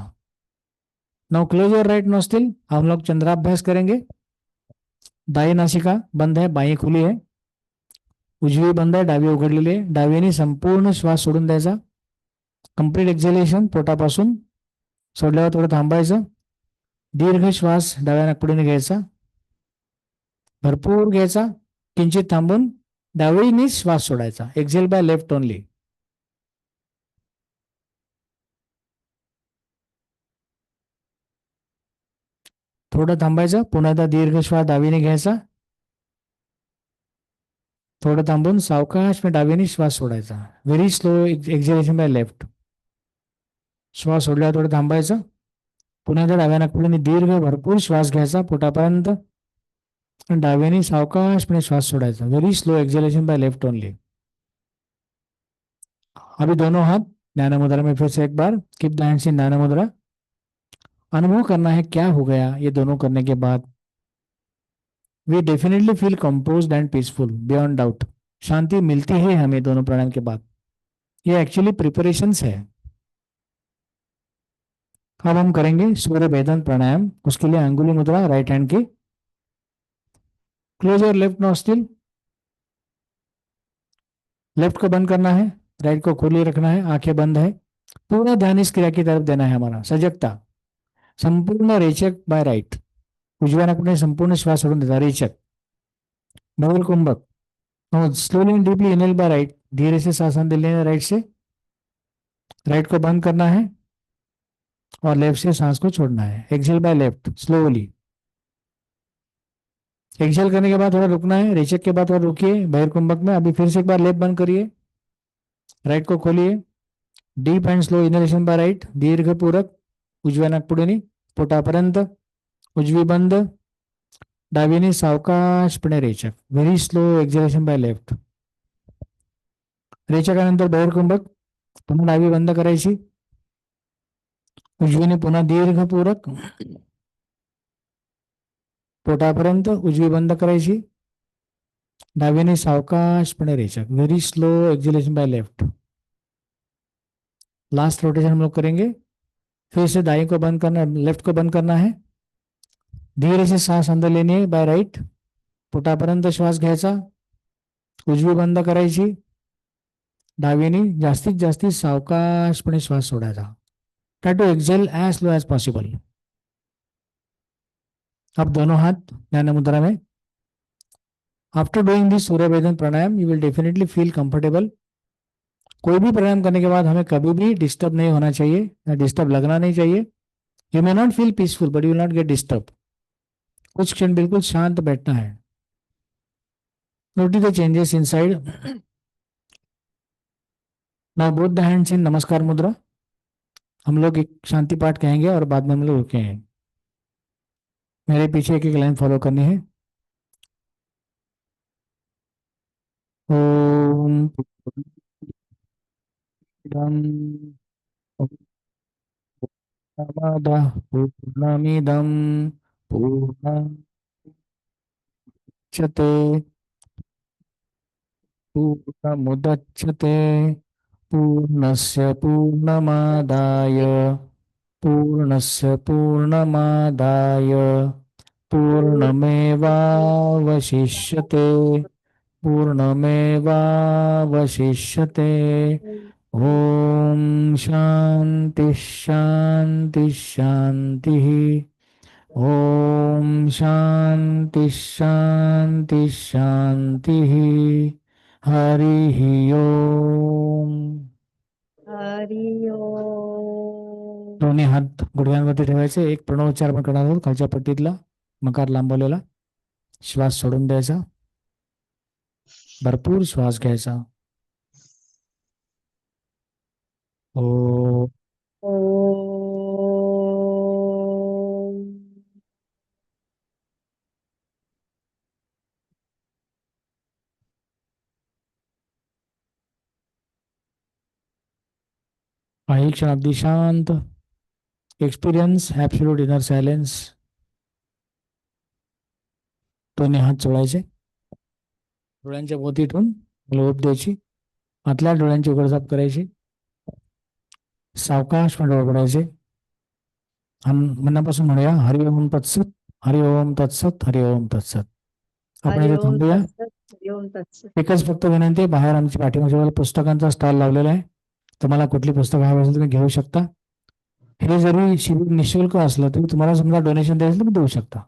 Now close your right nostril. हम लोग चंद्राभ्यास करेंगे. दाई नासिका बंद है, बाई खुली है. उजवी बंद आहे, डावी उघडलेली आहे. डावीने संपूर्ण श्वास सोडून द्यायचा. कंप्लीट एक्झेलेशन पोटापासून. सोडल्यावर थोडं थांबायचं. दीर्घ श्वास डाव्या नाकपुडीने घ्यायचा, भरपूर घ्यायचा, किंचित थांबून डावीने श्वास सोडायचा. Exhale bye left only. थोडं थांबायचं, पुन्हा एकदा दीर्घ श्वास डावीने घ्यायचा, थोडं थांबून सावकाश डावीने श्वास सोडायचा. Very slow exhalation by left. श्वास सोडल्यावर थोडं थांबायचं. पुन्हा एकदा डाव्या नाकपुडीने दीर्घ भरपूर श्वास घ्यायचा पोटापर्यंत आणि डाव्याने सावकाशपणे श्वास सोडायचा. Very slow exhalation by left only. अभी दोनों हाथ ज्ञान मुद्रा में फिर से एक बार keep the hands in gyan mudra. अनुभव करना है क्या हो गया ये दोनों करने के बाद. We definitely feel composed and peaceful beyond doubt. शांति मिलती है हमें दोनों प्राणायाम के बाद. ये एक्चुअली प्रिपरेशंस है. अब हम करेंगे सूर्य वेदन प्राणायाम. उसके लिए अंगुली मुद्रा राइट हैंड की. Close your left nostril. Left को बंद करना है, राइट को खुली रखना है, आंखें बंद है. पूरा ध्यान इस क्रिया की तरफ देना है हमारा. सजगता. संपूर्ण रेचक बाय राइट. उजव्या नाकपुडीने संपूर्ण श्वास सोडून देता. रेचक. भवर कुंभक. Slowly and deeply inhale by right. धीरे से सांस अंदर लेना राइट से. राइट को बंद करना है और लेफ्ट से सांस को छोड़ना है. Exhale by left slowly. Exhale करने के बाद थोड़ा रुकना है. रेचक के बाद थोड़ा रुकिए भैर कुंभक में. अभी फिर से एक बार लेफ्ट बंद करिए, राइट को खोलिए. Deep and slow inhalation by right. दीर्घ पूरक उजव्या नाकपुडीने पोटापर्यंत. उजवी बंद. डावीने सावकाशपणे रेचक. Very slow exhalation by left. रेचकानंतर भैर कुंभक. पुन्हा डावी बंद करायची. उजवीने पुन्हा दीर्घ पूरक पोटापर्यंत. उजवी बंद करायची. डावीने सावकाशपणे रेचक. Very slow exhalation by left. Last rotation हम लोग करेंगे. फिर से दाई को बंद करना, लेफ्ट को बंद करना है. धीरे से सांस अंदर लेनी है बाय राइट. पोटापर्यंत श्वास घ्यायचा. उजवी बंद करायची. डावीने जास्तीत जास्त सावकाशपणे श्वास सोडायचा. Try to exhale as slow as possible. अब दोनों हाथ ज्ञान मुद्रा में. After doing this surya bhedan pranayama you will definitely feel comfortable. कोई भी प्राणायाम करने के बाद हमें कभी भी डिस्टर्ब नहीं होना चाहिए, या डिस्टर्ब लगना नहीं चाहिए. You may not feel peaceful but you will not get disturb. कुछ क्षण बिल्कुल शांत बैठना है. Notice the changes inside. Now both the hands इन नमस्कार मुद्रा. हम लोग एक शांति पाठ कहेंगे और बाद में हम लोग रुकेंगे. मेरे पीछे एक एक लाइन फॉलो करनी है. ओम पूर्णमिदं पूर्णमुदच्यते पूर्णमुदच्यते पूर्णस्य पूर्णमादाय पूर्णस्य पूर्णमादाय पूर्णमेवावशिष्यते पूर्णमेवावशिष्यते. ओम शांति शांति शांति. ओम शांति शांति शांति. हरि ओम. हरि ओम. दोन्ही हात गुडघ्यांवरती ठेवायचे. एक प्रणवोच्चार आपण करणार आहोत. खालच्या पट्टीतला मकार लांबवलेला. श्वास सोडून द्यायचा. भरपूर श्वास घ्यायचा. ओ ओम. काही क्षण अगदी शांत. Experience absolute inner silence. दोन्ही हात चोळायचे. डोळ्यांच्या भोवती ठेवून लोप द्यायची. आतल्या डोळ्यांची उघडझाप करायची. सावकाश डोळे पडायचे. मनापासून म्हणूया हरि ओम तत्सत. हरि ओम तत्सत. हरि ओम तत्सत. आपण हरि इथे ओम थांबूया. तत्सत. हरि ओम तत्सत. एकच फक्त विनंती आहे. बाहेर आमची पाठीमागच्या पुस्तकांचा स्टॉल लावलेला आहे. तुम्हाला कुठली पुस्तकं हवी असेल तुम्ही घेऊ शकता. हे जरी शिबिर निशुल्क असलं तरी तुम्हाला समजा डोनेशन द्यायचं तुम्ही देऊ शकता.